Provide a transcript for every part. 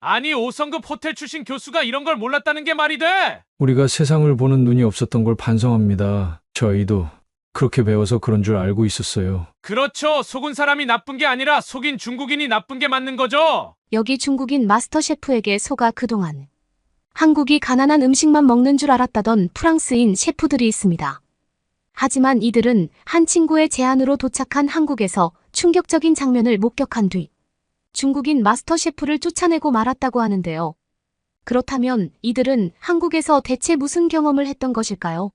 아니 5성급 호텔 출신 교수가 이런 걸 몰랐다는 게 말이 돼? 우리가 세상을 보는 눈이 없었던 걸 반성합니다. 저희도 그렇게 배워서 그런 줄 알고 있었어요. 그렇죠. 속은 사람이 나쁜 게 아니라 속인 중국인이 나쁜 게 맞는 거죠. 여기 중국인 마스터 셰프에게 속아 그동안 한국이 가난한 음식만 먹는 줄 알았다던 프랑스인 셰프들이 있습니다. 하지만 이들은 한 친구의 제안으로 도착한 한국에서 충격적인 장면을 목격한 뒤 중국인 마스터 셰프를 쫓아내고 말았다고 하는데요. 그렇다면 이들은 한국에서 대체 무슨 경험을 했던 것일까요?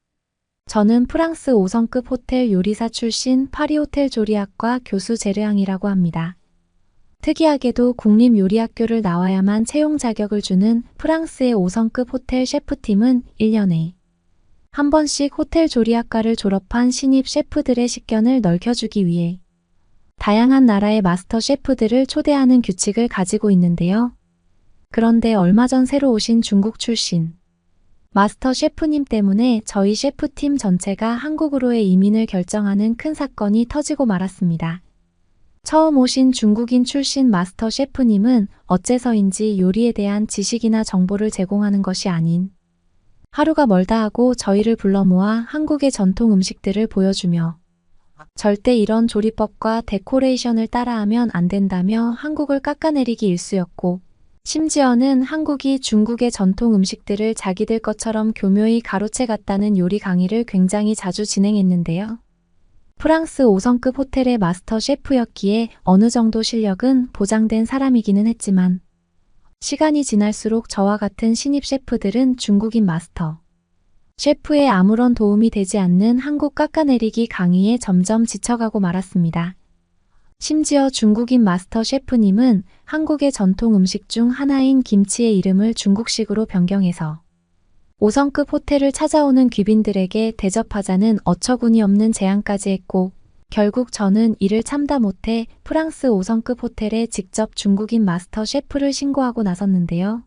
저는 프랑스 5성급 호텔 요리사 출신 파리호텔 조리학과 교수 제르앙이라고 합니다. 특이하게도 국립요리학교를 나와야만 채용 자격을 주는 프랑스의 5성급 호텔 셰프팀은 1년에 한 번씩 호텔 조리학과를 졸업한 신입 셰프들의 식견을 넓혀주기 위해 다양한 나라의 마스터 셰프들을 초대하는 규칙을 가지고 있는데요. 그런데 얼마 전 새로 오신 중국 출신 마스터 셰프님 때문에 저희 셰프팀 전체가 한국으로의 이민을 결정하는 큰 사건이 터지고 말았습니다. 처음 오신 중국인 출신 마스터 셰프님은 어째서인지 요리에 대한 지식이나 정보를 제공하는 것이 아닌 하루가 멀다 하고 저희를 불러 모아 한국의 전통 음식들을 보여주며 절대 이런 조리법과 데코레이션을 따라하면 안 된다며 한국을 깎아내리기 일쑤였고 심지어는 한국이 중국의 전통 음식들을 자기들 것처럼 교묘히 가로채 갔다는 요리 강의를 굉장히 자주 진행했는데요. 프랑스 5성급 호텔의 마스터 셰프였기에 어느 정도 실력은 보장된 사람이기는 했지만 시간이 지날수록 저와 같은 신입 셰프들은 중국인 마스터 셰프의 아무런 도움이 되지 않는 한국 깎아내리기 강의에 점점 지쳐가고 말았습니다. 심지어 중국인 마스터 셰프님은 한국의 전통 음식 중 하나인 김치의 이름을 중국식으로 변경해서 5성급 호텔을 찾아오는 귀빈들에게 대접하자는 어처구니 없는 제안까지 했고 결국 저는 이를 참다 못해 프랑스 5성급 호텔에 직접 중국인 마스터 셰프를 신고하고 나섰는데요.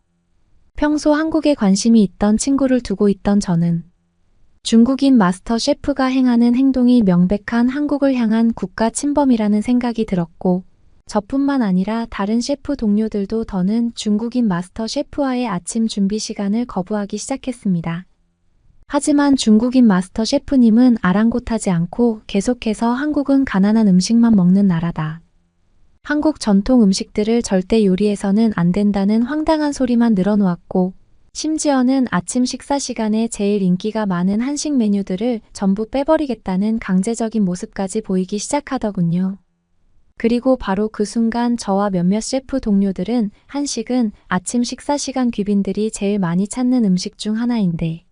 평소 한국에 관심이 있던 친구를 두고 있던 저는 중국인 마스터 셰프가 행하는 행동이 명백한 한국을 향한 국가 침범이라는 생각이 들었고 저뿐만 아니라 다른 셰프 동료들도 더는 중국인 마스터 셰프와의 아침 준비 시간을 거부하기 시작했습니다. 하지만 중국인 마스터 셰프님은 아랑곳하지 않고 계속해서 한국은 가난한 음식만 먹는 나라다. 한국 전통 음식들을 절대 요리해서는 안 된다는 황당한 소리만 늘어놓았고 심지어는 아침 식사 시간에 제일 인기가 많은 한식 메뉴들을 전부 빼버리겠다는 강제적인 모습까지 보이기 시작하더군요. 그리고 바로 그 순간 저와 몇몇 셰프 동료들은 한식은 아침 식사 시간 귀빈들이 제일 많이 찾는 음식 중 하나인데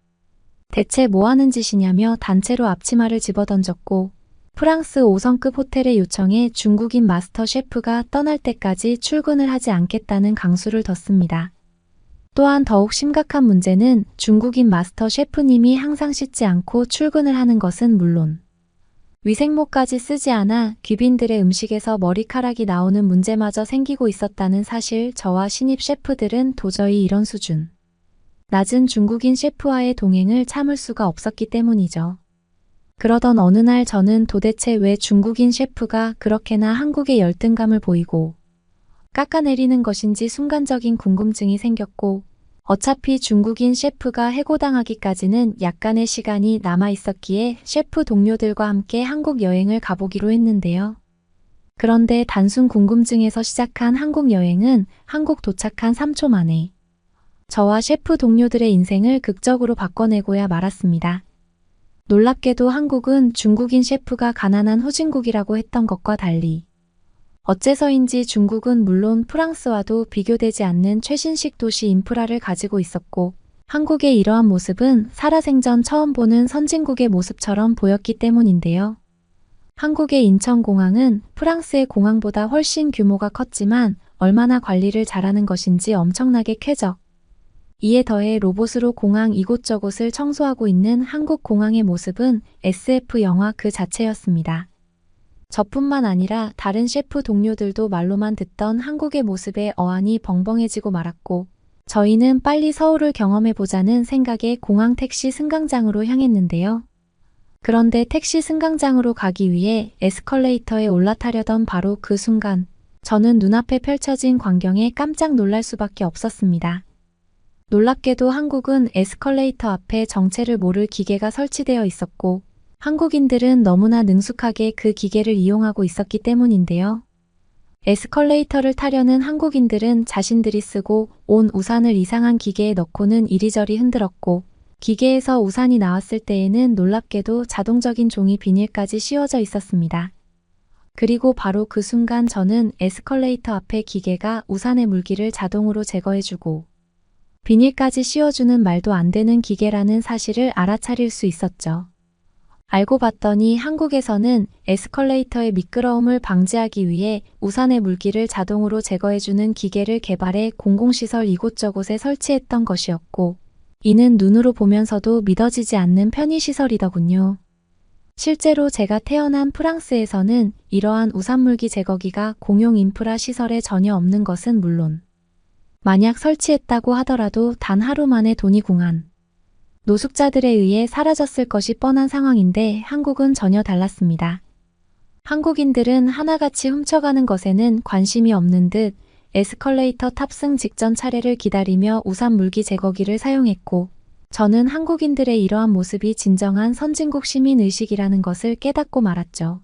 대체 뭐 하는 짓이냐며 단체로 앞치마를 집어던졌고 프랑스 5성급 호텔의 요청에 중국인 마스터 셰프가 떠날 때까지 출근을 하지 않겠다는 강수를 뒀습니다. 또한 더욱 심각한 문제는 중국인 마스터 셰프님이 항상 씻지 않고 출근을 하는 것은 물론 위생모까지 쓰지 않아 귀빈들의 음식에서 머리카락이 나오는 문제마저 생기고 있었다는 사실. 저와 신입 셰프들은 도저히 이런 수준 낮은 중국인 셰프와의 동행을 참을 수가 없었기 때문이죠. 그러던 어느 날 저는 도대체 왜 중국인 셰프가 그렇게나 한국에 열등감을 보이고 깎아내리는 것인지 순간적인 궁금증이 생겼고 어차피 중국인 셰프가 해고당하기까지는 약간의 시간이 남아 있었기에 셰프 동료들과 함께 한국 여행을 가보기로 했는데요. 그런데 단순 궁금증에서 시작한 한국 여행은 한국 도착한 3초 만에 저와 셰프 동료들의 인생을 극적으로 바꿔내고야 말았습니다. 놀랍게도 한국은 중국인 셰프가 가난한 후진국이라고 했던 것과 달리 어째서인지 중국은 물론 프랑스와도 비교되지 않는 최신식 도시 인프라를 가지고 있었고 한국의 이러한 모습은 살아생전 처음 보는 선진국의 모습처럼 보였기 때문인데요. 한국의 인천공항은 프랑스의 공항보다 훨씬 규모가 컸지만 얼마나 관리를 잘하는 것인지 엄청나게 쾌적. 이에 더해 로봇으로 공항 이곳저곳을 청소하고 있는 한국 공항의 모습은 SF 영화 그 자체였습니다. 저뿐만 아니라 다른 셰프 동료들도 말로만 듣던 한국의 모습에 어안이 벙벙해지고 말았고 저희는 빨리 서울을 경험해보자는 생각에 공항 택시 승강장으로 향했는데요. 그런데 택시 승강장으로 가기 위해 에스컬레이터에 올라타려던 바로 그 순간 저는 눈앞에 펼쳐진 광경에 깜짝 놀랄 수밖에 없었습니다. 놀랍게도 한국은 에스컬레이터 앞에 정체를 모를 기계가 설치되어 있었고, 한국인들은 너무나 능숙하게 그 기계를 이용하고 있었기 때문인데요. 에스컬레이터를 타려는 한국인들은 자신들이 쓰고 온 우산을 이상한 기계에 넣고는 이리저리 흔들었고, 기계에서 우산이 나왔을 때에는 놀랍게도 자동적인 종이 비닐까지 씌워져 있었습니다. 그리고 바로 그 순간 저는 에스컬레이터 앞의 기계가 우산의 물기를 자동으로 제거해주고 비닐까지 씌워주는 말도 안 되는 기계라는 사실을 알아차릴 수 있었죠. 알고 봤더니 한국에서는 에스컬레이터의 미끄러움을 방지하기 위해 우산의 물기를 자동으로 제거해주는 기계를 개발해 공공시설 이곳저곳에 설치했던 것이었고, 이는 눈으로 보면서도 믿어지지 않는 편의시설이더군요. 실제로 제가 태어난 프랑스에서는 이러한 우산물기 제거기가 공용 인프라 시설에 전혀 없는 것은 물론, 만약 설치했다고 하더라도 단 하루 만에 돈이 궁한 노숙자들에 의해 사라졌을 것이 뻔한 상황인데 한국은 전혀 달랐습니다. 한국인들은 하나같이 훔쳐가는 것에는 관심이 없는 듯 에스컬레이터 탑승 직전 차례를 기다리며 우산 물기 제거기를 사용했고, 저는 한국인들의 이러한 모습이 진정한 선진국 시민의식이라는 것을 깨닫고 말았죠.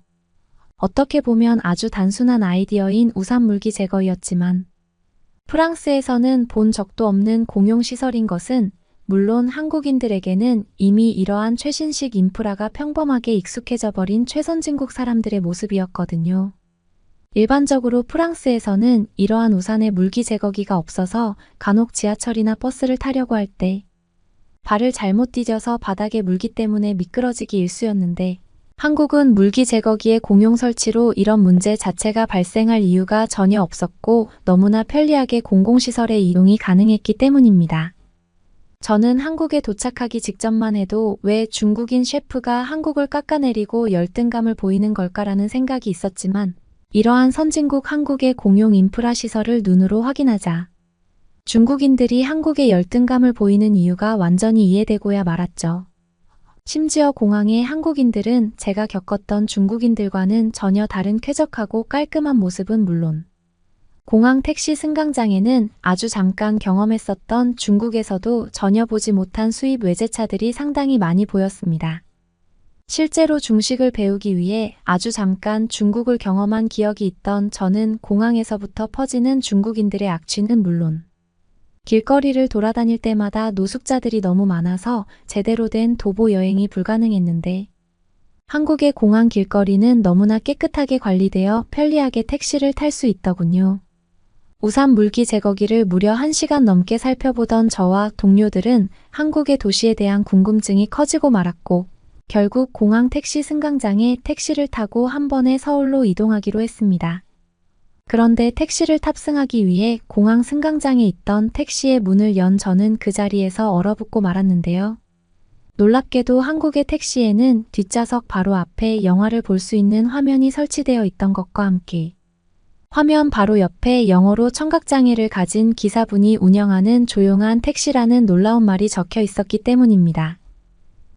어떻게 보면 아주 단순한 아이디어인 우산 물기 제거이었지만, 프랑스에서는 본 적도 없는 공용시설인 것은 물론 한국인들에게는 이미 이러한 최신식 인프라가 평범하게 익숙해져 버린 최선진국 사람들의 모습이었거든요. 일반적으로 프랑스에서는 이러한 우산의 물기 제거기가 없어서 간혹 지하철이나 버스를 타려고 할 때 발을 잘못 디뎌서 바닥에 물기 때문에 미끄러지기 일쑤였는데, 한국은 물기 제거기의 공용 설치로 이런 문제 자체가 발생할 이유가 전혀 없었고 너무나 편리하게 공공시설의 이용이 가능했기 때문입니다. 저는 한국에 도착하기 직전만 해도 왜 중국인 셰프가 한국을 깎아내리고 열등감을 보이는 걸까라는 생각이 있었지만, 이러한 선진국 한국의 공용 인프라 시설을 눈으로 확인하자 중국인들이 한국에 열등감을 보이는 이유가 완전히 이해되고야 말았죠. 심지어 공항의 한국인들은 제가 겪었던 중국인들과는 전혀 다른 쾌적하고 깔끔한 모습은 물론, 공항 택시 승강장에는 아주 잠깐 경험했었던 중국에서도 전혀 보지 못한 수입 외제차들이 상당히 많이 보였습니다. 실제로 중식을 배우기 위해 아주 잠깐 중국을 경험한 기억이 있던 저는 공항에서부터 퍼지는 중국인들의 악취는 물론, 길거리를 돌아다닐 때마다 노숙자들이 너무 많아서 제대로 된 도보 여행이 불가능했는데, 한국의 공항 길거리는 너무나 깨끗하게 관리되어 편리하게 택시를 탈 수 있더군요. 우산 물기 제거기를 무려 1시간 넘게 살펴보던 저와 동료들은 한국의 도시에 대한 궁금증이 커지고 말았고, 결국 공항 택시 승강장에 택시를 타고 한 번에 서울로 이동하기로 했습니다. 그런데 택시를 탑승하기 위해 공항 승강장에 있던 택시의 문을 연 저는 그 자리에서 얼어붙고 말았는데요. 놀랍게도 한국의 택시에는 뒷좌석 바로 앞에 영화를 볼 수 있는 화면이 설치되어 있던 것과 함께 화면 바로 옆에 영어로 청각장애를 가진 기사분이 운영하는 조용한 택시라는 놀라운 말이 적혀 있었기 때문입니다.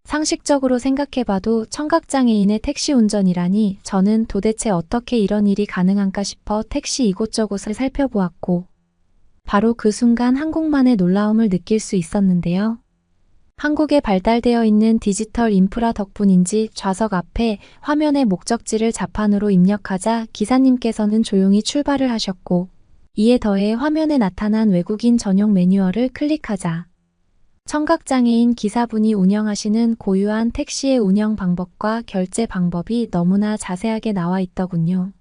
상식적으로 생각해봐도 청각장애인의 택시 운전이라니 저는 도대체 어떻게 이런 일이 가능한가 싶어 택시 이곳저곳을 살펴보았고, 바로 그 순간 한국만의 놀라움을 느낄 수 있었는데요. 한국에 발달되어 있는 디지털 인프라 덕분인지 좌석 앞에 화면의 목적지를 자판으로 입력하자 기사님께서는 조용히 출발을 하셨고, 이에 더해 화면에 나타난 외국인 전용 매뉴얼을 클릭하자 청각장애인 기사분이 운영하시는 고유한 택시의 운영 방법과 결제 방법이 너무나 자세하게 나와 있더군요.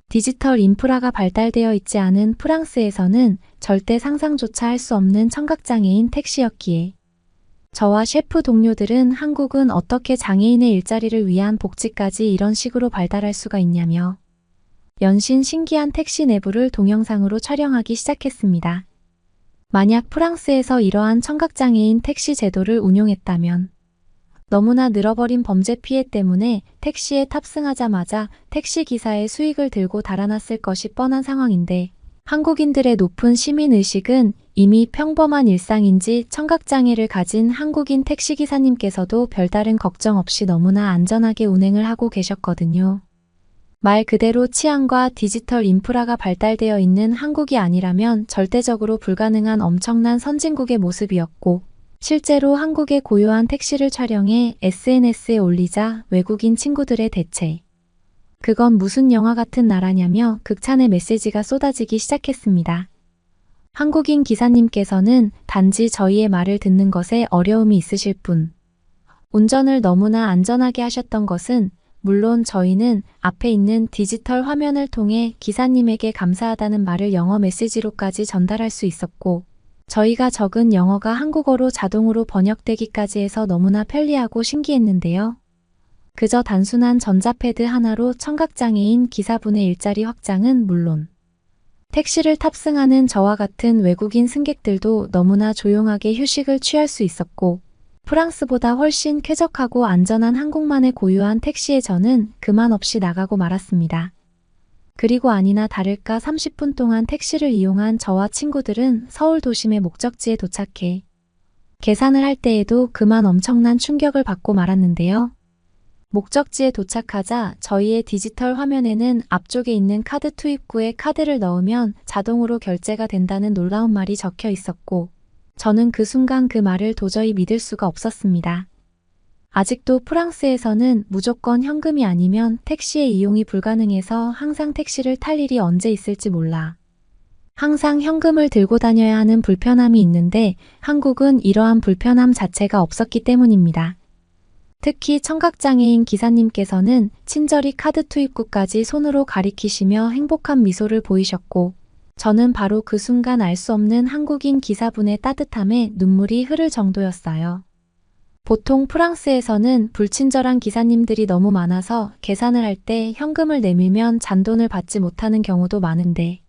디지털 인프라가 발달되어 있지 않은 프랑스에서는 절대 상상조차 할 수 없는 청각장애인 택시였기에 저와 셰프 동료들은 한국은 어떻게 장애인의 일자리를 위한 복지까지 이런 식으로 발달할 수가 있냐며 연신 신기한 택시 내부를 동영상으로 촬영하기 시작했습니다. 만약 프랑스에서 이러한 청각장애인 택시 제도를 운용했다면 너무나 늘어버린 범죄 피해 때문에 택시에 탑승하자마자 택시기사의 수익을 들고 달아났을 것이 뻔한 상황인데, 한국인들의 높은 시민의식은 이미 평범한 일상인지 청각장애를 가진 한국인 택시기사님께서도 별다른 걱정 없이 너무나 안전하게 운행을 하고 계셨거든요. 말 그대로 치안과 디지털 인프라가 발달되어 있는 한국이 아니라면 절대적으로 불가능한 엄청난 선진국의 모습이었고, 실제로 한국의 고요한 택시를 촬영해 SNS에 올리자 외국인 친구들의 대체. 그건 무슨 영화 같은 나라냐며 극찬의 메시지가 쏟아지기 시작했습니다. 한국인 기사님께서는 단지 저희의 말을 듣는 것에 어려움이 있으실 뿐, 운전을 너무나 안전하게 하셨던 것은 물론 저희는 앞에 있는 디지털 화면을 통해 기사님에게 감사하다는 말을 영어 메시지로까지 전달할 수 있었고, 저희가 적은 영어가 한국어로 자동으로 번역되기까지 해서 너무나 편리하고 신기했는데요. 그저 단순한 전자패드 하나로 청각장애인 기사분의 일자리 확장은 물론, 택시를 탑승하는 저와 같은 외국인 승객들도 너무나 조용하게 휴식을 취할 수 있었고, 프랑스보다 훨씬 쾌적하고 안전한 한국만의 고유한 택시에 저는 그만 없이 나가고 말았습니다. 그리고 아니나 다를까 30분 동안 택시를 이용한 저와 친구들은 서울 도심의 목적지에 도착해 계산을 할 때에도 그만 엄청난 충격을 받고 말았는데요. 목적지에 도착하자 저희의 디지털 화면에는 앞쪽에 있는 카드 투입구에 카드를 넣으면 자동으로 결제가 된다는 놀라운 말이 적혀 있었고, 저는 그 순간 그 말을 도저히 믿을 수가 없었습니다. 아직도 프랑스에서는 무조건 현금이 아니면 택시의 이용이 불가능해서 항상 택시를 탈 일이 언제 있을지 몰라. 항상 현금을 들고 다녀야 하는 불편함이 있는데 한국은 이러한 불편함 자체가 없었기 때문입니다. 특히 청각장애인 기사님께서는 친절히 카드 투입구까지 손으로 가리키시며 행복한 미소를 보이셨고, 저는 바로 그 순간 알 수 없는 한국인 기사분의 따뜻함에 눈물이 흐를 정도였어요. 보통 프랑스에서는 불친절한 기사님들이 너무 많아서 계산을 할 때 현금을 내밀면 잔돈을 받지 못하는 경우도 많은데,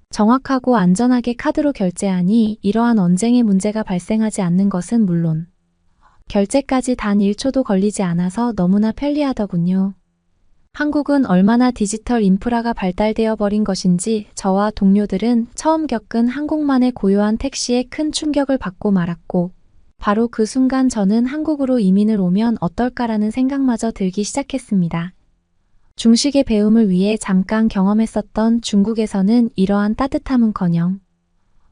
정확하고 안전하게 카드로 결제하니 이러한 언쟁의 문제가 발생하지 않는 것은 물론, 결제까지 단 1초도 걸리지 않아서 너무나 편리하더군요. 한국은 얼마나 디지털 인프라가 발달되어 버린 것인지 저와 동료들은 처음 겪은 한국만의 고요한 택시에 큰 충격을 받고 말았고, 바로 그 순간 저는 한국으로 이민을 오면 어떨까라는 생각마저 들기 시작했습니다. 중식의 배움을 위해 잠깐 경험했었던 중국에서는 이러한 따뜻함은커녕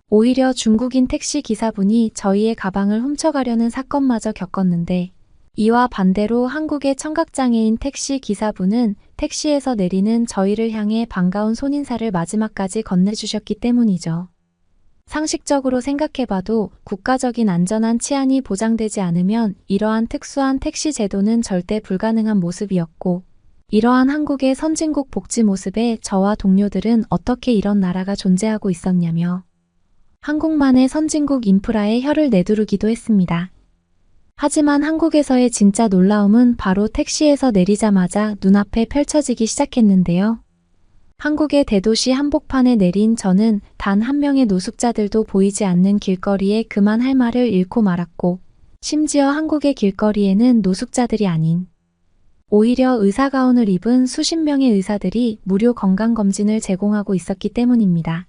오히려 중국인 택시 기사분이 저희의 가방을 훔쳐가려는 사건마저 겪었는데, 이와 반대로 한국의 청각장애인 택시 기사분은 택시에서 내리는 저희를 향해 반가운 손인사를 마지막까지 건네주셨기 때문이죠. 상식적으로 생각해봐도 국가적인 안전한 치안이 보장되지 않으면 이러한 특수한 택시 제도는 절대 불가능한 모습이었고, 이러한 한국의 선진국 복지 모습에 저와 동료들은 어떻게 이런 나라가 존재하고 있었냐며 한국만의 선진국 인프라에 혀를 내두르기도 했습니다. 하지만 한국에서의 진짜 놀라움은 바로 택시에서 내리자마자 눈앞에 펼쳐지기 시작했는데요. 한국의 대도시 한복판에 내린 저는 단 한 명의 노숙자들도 보이지 않는 길거리에 그만 할 말을 잃고 말았고, 심지어 한국의 길거리에는 노숙자들이 아닌 오히려 의사가운을 입은 수십 명의 의사들이 무료 건강검진을 제공하고 있었기 때문입니다.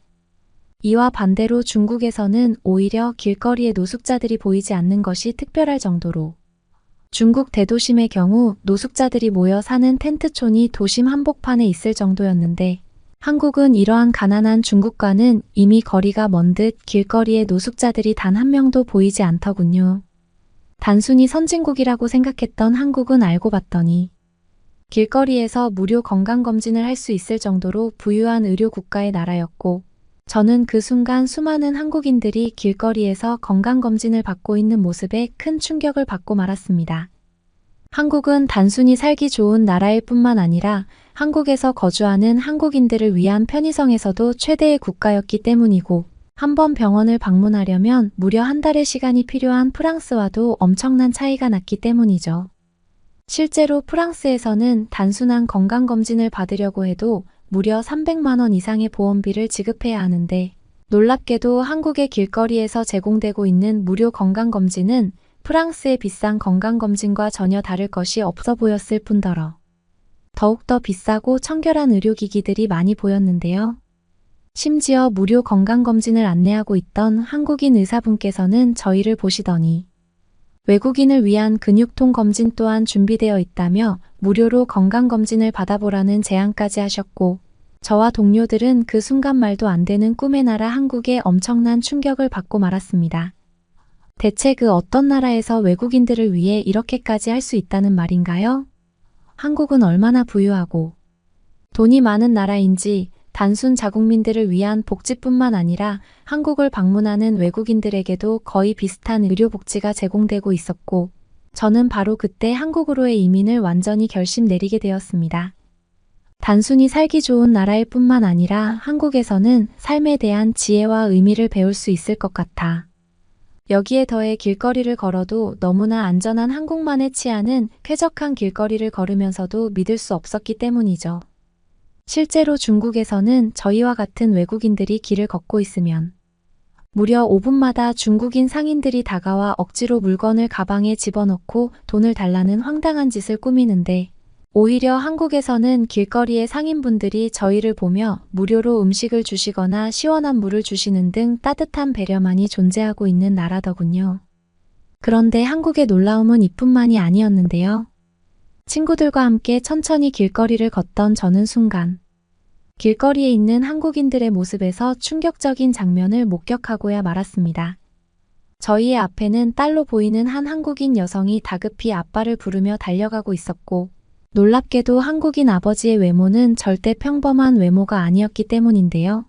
이와 반대로 중국에서는 오히려 길거리에 노숙자들이 보이지 않는 것이 특별할 정도로, 중국 대도심의 경우 노숙자들이 모여 사는 텐트촌이 도심 한복판에 있을 정도였는데, 한국은 이러한 가난한 중국과는 이미 거리가 먼 듯 길거리에 노숙자들이 단 한 명도 보이지 않더군요. 단순히 선진국이라고 생각했던 한국은 알고 봤더니 길거리에서 무료 건강검진을 할 수 있을 정도로 부유한 의료 국가의 나라였고, 저는 그 순간 수많은 한국인들이 길거리에서 건강검진을 받고 있는 모습에 큰 충격을 받고 말았습니다. 한국은 단순히 살기 좋은 나라일 뿐만 아니라 한국에서 거주하는 한국인들을 위한 편의성에서도 최대의 국가였기 때문이고, 한번 병원을 방문하려면 무려 한 달의 시간이 필요한 프랑스와도 엄청난 차이가 났기 때문이죠. 실제로 프랑스에서는 단순한 건강검진을 받으려고 해도 무려 300만 원 이상의 보험비를 지급해야 하는데, 놀랍게도 한국의 길거리에서 제공되고 있는 무료 건강검진은 프랑스의 비싼 건강검진과 전혀 다를 것이 없어 보였을 뿐더러 더욱더 비싸고 청결한 의료기기들이 많이 보였는데요. 심지어 무료 건강검진을 안내하고 있던 한국인 의사분께서는 저희를 보시더니 외국인을 위한 근육통 검진 또한 준비되어 있다며 무료로 건강검진을 받아보라는 제안까지 하셨고, 저와 동료들은 그 순간 말도 안 되는 꿈의 나라 한국에 엄청난 충격을 받고 말았습니다. 대체 그 어떤 나라에서 외국인들을 위해 이렇게까지 할 수 있다는 말인가요? 한국은 얼마나 부유하고 돈이 많은 나라인지 단순 자국민들을 위한 복지뿐만 아니라 한국을 방문하는 외국인들에게도 거의 비슷한 의료복지가 제공되고 있었고, 저는 바로 그때 한국으로의 이민을 완전히 결심 내리게 되었습니다. 단순히 살기 좋은 나라일 뿐만 아니라 한국에서는 삶에 대한 지혜와 의미를 배울 수 있을 것 같아. 여기에 더해 길거리를 걸어도 너무나 안전한 한국만의 치안은 쾌적한 길거리를 걸으면서도 믿을 수 없었기 때문이죠. 실제로 중국에서는 저희와 같은 외국인들이 길을 걷고 있으면 무려 5분마다 중국인 상인들이 다가와 억지로 물건을 가방에 집어넣고 돈을 달라는 황당한 짓을 꾸미는데, 오히려 한국에서는 길거리의 상인분들이 저희를 보며 무료로 음식을 주시거나 시원한 물을 주시는 등 따뜻한 배려만이 존재하고 있는 나라더군요. 그런데 한국의 놀라움은 이뿐만이 아니었는데요. 친구들과 함께 천천히 길거리를 걷던 저는 순간 길거리에 있는 한국인들의 모습에서 충격적인 장면을 목격하고야 말았습니다. 저희의 앞에는 딸로 보이는 한 한국인 여성이 다급히 아빠를 부르며 달려가고 있었고, 놀랍게도 한국인 아버지의 외모는 절대 평범한 외모가 아니었기 때문인데요.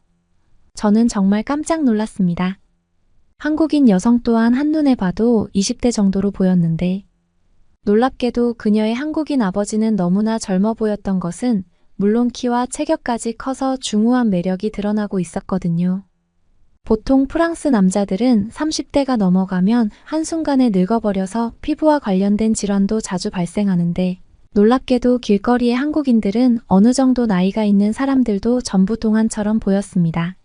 저는 정말 깜짝 놀랐습니다. 한국인 여성 또한 한눈에 봐도 20대 정도로 보였는데, 놀랍게도 그녀의 한국인 아버지는 너무나 젊어 보였던 것은 물론 키와 체격까지 커서 중후한 매력이 드러나고 있었거든요. 보통 프랑스 남자들은 30대가 넘어가면 한순간에 늙어버려서 피부와 관련된 질환도 자주 발생하는데, 놀랍게도 길거리의 한국인들은 어느 정도 나이가 있는 사람들도 전부 동안처럼 보였습니다.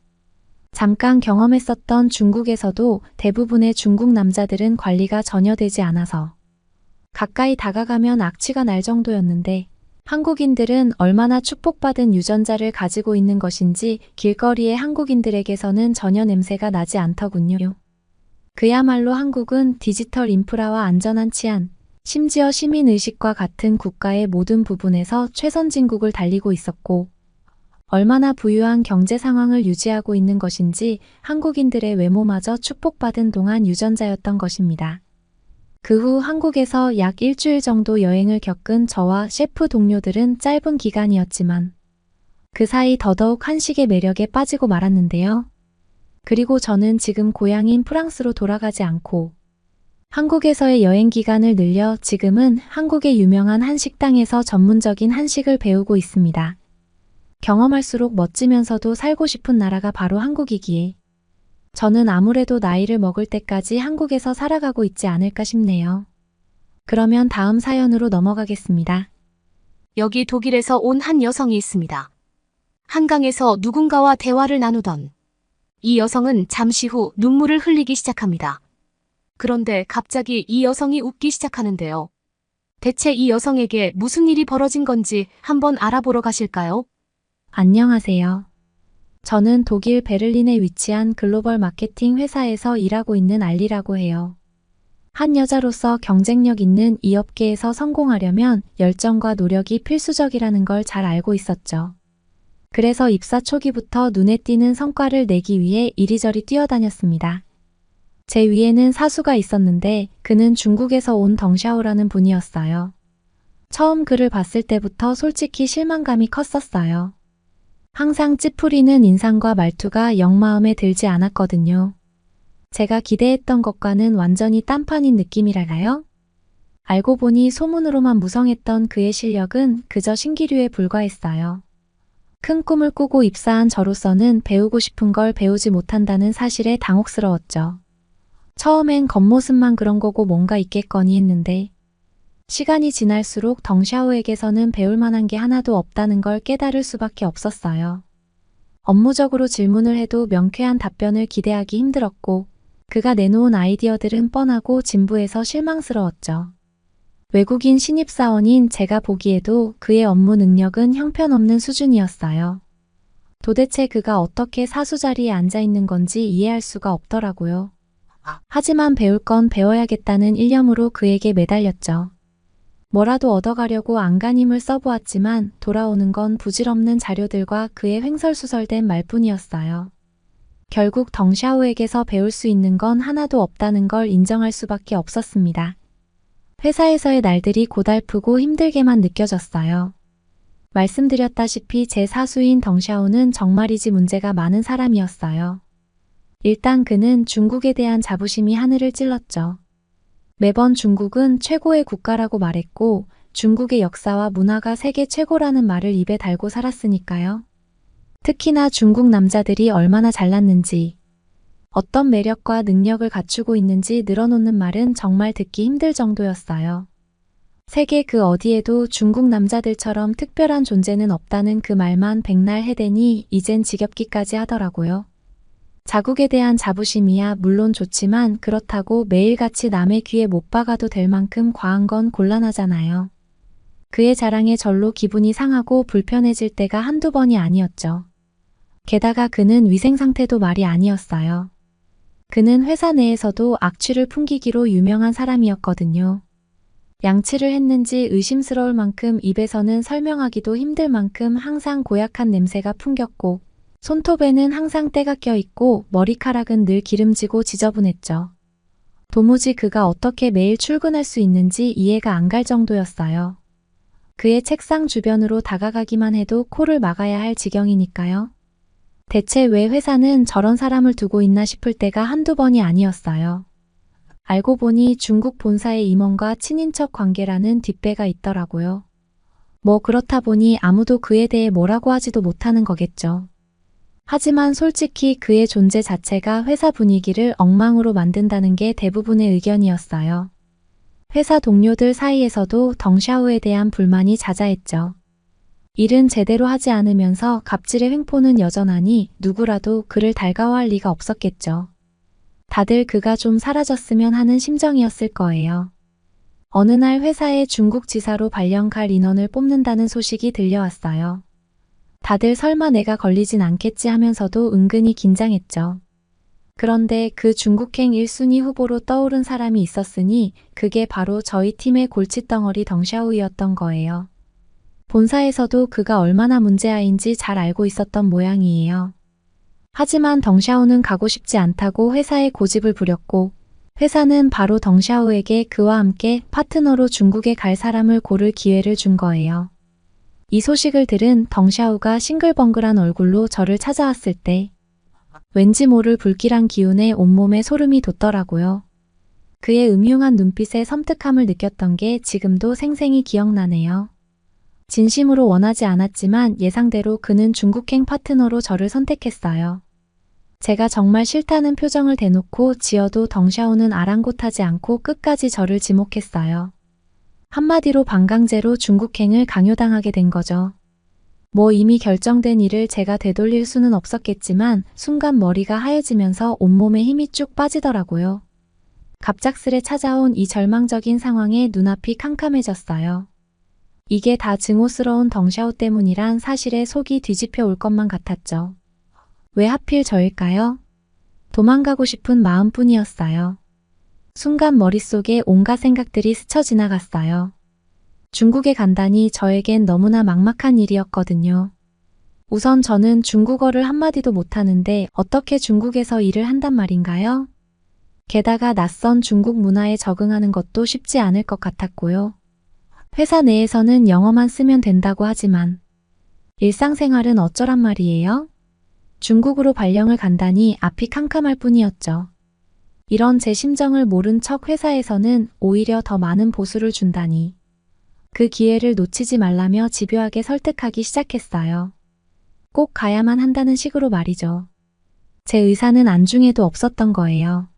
잠깐 경험했었던 중국에서도 대부분의 중국 남자들은 관리가 전혀 되지 않아서 가까이 다가가면 악취가 날 정도였는데, 한국인들은 얼마나 축복받은 유전자를 가지고 있는 것인지 길거리의 한국인들에게서는 전혀 냄새가 나지 않더군요. 그야말로 한국은 디지털 인프라와 안전한 치안, 심지어 시민의식과 같은 국가의 모든 부분에서 최선진국을 달리고 있었고, 얼마나 부유한 경제 상황을 유지하고 있는 것인지 한국인들의 외모마저 축복받은 동안 유전자였던 것입니다. 그 후 한국에서 약 일주일 정도 여행을 겪은 저와 셰프 동료들은 짧은 기간이었지만 그 사이 더더욱 한식의 매력에 빠지고 말았는데요. 그리고 저는 지금 고향인 프랑스로 돌아가지 않고 한국에서의 여행 기간을 늘려 지금은 한국의 유명한 한식당에서 전문적인 한식을 배우고 있습니다. 경험할수록 멋지면서도 살고 싶은 나라가 바로 한국이기에 저는 아무래도 나이를 먹을 때까지 한국에서 살아가고 있지 않을까 싶네요. 그러면 다음 사연으로 넘어가겠습니다. 여기 독일에서 온 한 여성이 있습니다. 한강에서 누군가와 대화를 나누던 이 여성은 잠시 후 눈물을 흘리기 시작합니다. 그런데 갑자기 이 여성이 웃기 시작하는데요. 대체 이 여성에게 무슨 일이 벌어진 건지 한번 알아보러 가실까요? 안녕하세요. 저는 독일 베를린에 위치한 글로벌 마케팅 회사에서 일하고 있는 알리라고 해요. 한 여자로서 경쟁력 있는 이 업계에서 성공하려면 열정과 노력이 필수적이라는 걸 잘 알고 있었죠. 그래서 입사 초기부터 눈에 띄는 성과를 내기 위해 이리저리 뛰어다녔습니다. 제 위에는 사수가 있었는데 그는 중국에서 온 덩샤오라는 분이었어요. 처음 그를 봤을 때부터 솔직히 실망감이 컸었어요. 항상 찌푸리는 인상과 말투가 영 마음에 들지 않았거든요. 제가 기대했던 것과는 완전히 딴판인 느낌이랄까요? 알고 보니 소문으로만 무성했던 그의 실력은 그저 신기류에 불과했어요. 큰 꿈을 꾸고 입사한 저로서는 배우고 싶은 걸 배우지 못한다는 사실에 당혹스러웠죠. 처음엔 겉모습만 그런 거고 뭔가 있겠거니 했는데 시간이 지날수록 덩샤오에게서는 배울 만한 게 하나도 없다는 걸 깨달을 수밖에 없었어요. 업무적으로 질문을 해도 명쾌한 답변을 기대하기 힘들었고 그가 내놓은 아이디어들은 뻔하고 진부해서 실망스러웠죠. 외국인 신입사원인 제가 보기에도 그의 업무 능력은 형편없는 수준이었어요. 도대체 그가 어떻게 사수 자리에 앉아 있는 건지 이해할 수가 없더라고요. 하지만 배울 건 배워야겠다는 일념으로 그에게 매달렸죠. 뭐라도 얻어가려고 안간힘을 써보았지만 돌아오는 건 부질없는 자료들과 그의 횡설수설된 말뿐이었어요. 결국 덩샤오에게서 배울 수 있는 건 하나도 없다는 걸 인정할 수밖에 없었습니다. 회사에서의 날들이 고달프고 힘들게만 느껴졌어요. 말씀드렸다시피 제 사수인 덩샤오는 정말이지 문제가 많은 사람이었어요. 일단 그는 중국에 대한 자부심이 하늘을 찔렀죠. 매번 중국은 최고의 국가라고 말했고 중국의 역사와 문화가 세계 최고라는 말을 입에 달고 살았으니까요. 특히나 중국 남자들이 얼마나 잘났는지, 어떤 매력과 능력을 갖추고 있는지 늘어놓는 말은 정말 듣기 힘들 정도였어요. 세계 그 어디에도 중국 남자들처럼 특별한 존재는 없다는 그 말만 백날 해대니 이젠 지겹기까지 하더라고요. 자국에 대한 자부심이야 물론 좋지만 그렇다고 매일같이 남의 귀에 못 박아도 될 만큼 과한 건 곤란하잖아요. 그의 자랑에 절로 기분이 상하고 불편해질 때가 한두 번이 아니었죠. 게다가 그는 위생 상태도 말이 아니었어요. 그는 회사 내에서도 악취를 풍기기로 유명한 사람이었거든요. 양치를 했는지 의심스러울 만큼 입에서는 설명하기도 힘들 만큼 항상 고약한 냄새가 풍겼고 손톱에는 항상 때가 껴있고 머리카락은 늘 기름지고 지저분했죠. 도무지 그가 어떻게 매일 출근할 수 있는지 이해가 안 갈 정도였어요. 그의 책상 주변으로 다가가기만 해도 코를 막아야 할 지경이니까요. 대체 왜 회사는 저런 사람을 두고 있나 싶을 때가 한두 번이 아니었어요. 알고 보니 중국 본사의 임원과 친인척 관계라는 뒷배가 있더라고요. 뭐 그렇다 보니 아무도 그에 대해 뭐라고 하지도 못하는 거겠죠. 하지만 솔직히 그의 존재 자체가 회사 분위기를 엉망으로 만든다는 게 대부분의 의견이었어요. 회사 동료들 사이에서도 덩샤오에 대한 불만이 자자했죠. 일은 제대로 하지 않으면서 갑질의 횡포는 여전하니 누구라도 그를 달가워할 리가 없었겠죠. 다들 그가 좀 사라졌으면 하는 심정이었을 거예요. 어느 날 회사에 중국 지사로 발령 갈 인원을 뽑는다는 소식이 들려왔어요. 다들 설마 내가 걸리진 않겠지 하면서도 은근히 긴장했죠. 그런데 그 중국행 1순위 후보로 떠오른 사람이 있었으니 그게 바로 저희 팀의 골칫덩어리 덩샤오이였던 거예요. 본사에서도 그가 얼마나 문제아인지 잘 알고 있었던 모양이에요. 하지만 덩샤오는 가고 싶지 않다고 회사에 고집을 부렸고 회사는 바로 덩샤오에게 그와 함께 파트너로 중국에 갈 사람을 고를 기회를 준 거예요. 이 소식을 들은 덩샤오가 싱글벙글한 얼굴로 저를 찾아왔을 때 왠지 모를 불길한 기운에 온몸에 소름이 돋더라고요. 그의 음흉한 눈빛에 섬뜩함을 느꼈던 게 지금도 생생히 기억나네요. 진심으로 원하지 않았지만 예상대로 그는 중국행 파트너로 저를 선택했어요. 제가 정말 싫다는 표정을 대놓고 지어도 덩샤오는 아랑곳하지 않고 끝까지 저를 지목했어요. 한마디로 반강제로 중국행을 강요당하게 된 거죠. 뭐 이미 결정된 일을 제가 되돌릴 수는 없었겠지만 순간 머리가 하얘지면서 온몸에 힘이 쭉 빠지더라고요. 갑작스레 찾아온 이 절망적인 상황에 눈앞이 캄캄해졌어요. 이게 다 증오스러운 덩샤오 때문이란 사실에 속이 뒤집혀 올 것만 같았죠. 왜 하필 저일까요? 도망가고 싶은 마음뿐이었어요. 순간 머릿속에 온갖 생각들이 스쳐 지나갔어요. 중국에 간다니 저에겐 너무나 막막한 일이었거든요. 우선 저는 중국어를 한마디도 못하는데 어떻게 중국에서 일을 한단 말인가요? 게다가 낯선 중국 문화에 적응하는 것도 쉽지 않을 것 같았고요. 회사 내에서는 영어만 쓰면 된다고 하지만 일상생활은 어쩌란 말이에요? 중국으로 발령을 간다니 앞이 캄캄할 뿐이었죠. 이런 제 심정을 모른 척 회사에서는 오히려 더 많은 보수를 준다니. 그 기회를 놓치지 말라며 집요하게 설득하기 시작했어요. 꼭 가야만 한다는 식으로 말이죠. 제 의사는 안중에도 없었던 거예요.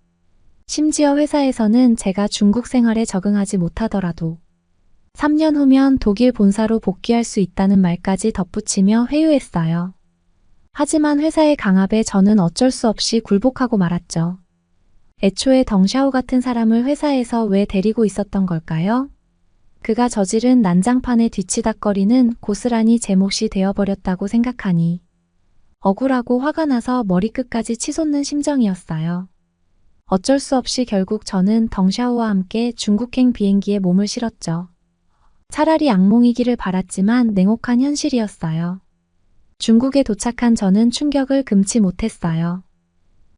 심지어 회사에서는 제가 중국 생활에 적응하지 못하더라도 3년 후면 독일 본사로 복귀할 수 있다는 말까지 덧붙이며 회유했어요. 하지만 회사의 강압에 저는 어쩔 수 없이 굴복하고 말았죠. 애초에 덩샤오 같은 사람을 회사에서 왜 데리고 있었던 걸까요? 그가 저지른 난장판의 뒤치다꺼리는 고스란히 제 몫이 되어버렸다고 생각하니 억울하고 화가 나서 머리끝까지 치솟는 심정이었어요. 어쩔 수 없이 결국 저는 덩샤오와 함께 중국행 비행기에 몸을 실었죠. 차라리 악몽이기를 바랐지만 냉혹한 현실이었어요. 중국에 도착한 저는 충격을 금치 못했어요.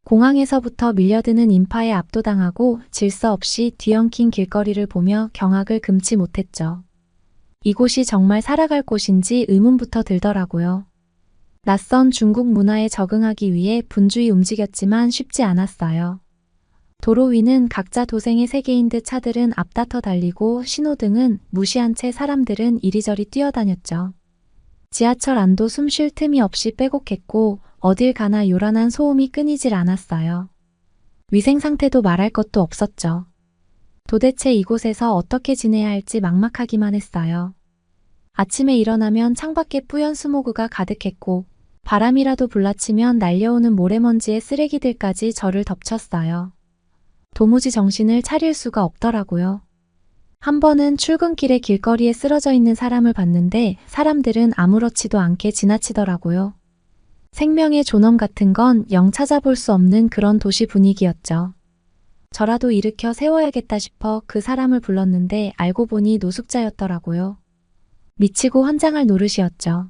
공항에서부터 밀려드는 인파에 압도당하고 질서 없이 뒤엉킨 길거리를 보며 경악을 금치 못했죠. 이곳이 정말 살아갈 곳인지 의문부터 들더라고요. 낯선 중국 문화에 적응하기 위해 분주히 움직였지만 쉽지 않았어요. 도로 위는 각자 도생의 세계인 듯 차들은 앞다퉈 달리고 신호등은 무시한 채 사람들은 이리저리 뛰어다녔죠. 지하철 안도 숨 쉴 틈이 없이 빼곡했고 어딜 가나 요란한 소음이 끊이질 않았어요. 위생 상태도 말할 것도 없었죠. 도대체 이곳에서 어떻게 지내야 할지 막막하기만 했어요. 아침에 일어나면 창밖에 뿌연 스모그가 가득했고 바람이라도 불라치면 날려오는 모래먼지의 쓰레기들까지 저를 덮쳤어요. 도무지 정신을 차릴 수가 없더라고요. 한 번은 출근길에 길거리에 쓰러져 있는 사람을 봤는데 사람들은 아무렇지도 않게 지나치더라고요. 생명의 존엄 같은 건 영 찾아볼 수 없는 그런 도시 분위기였죠. 저라도 일으켜 세워야겠다 싶어 그 사람을 불렀는데 알고 보니 노숙자였더라고요. 미치고 환장할 노릇이었죠.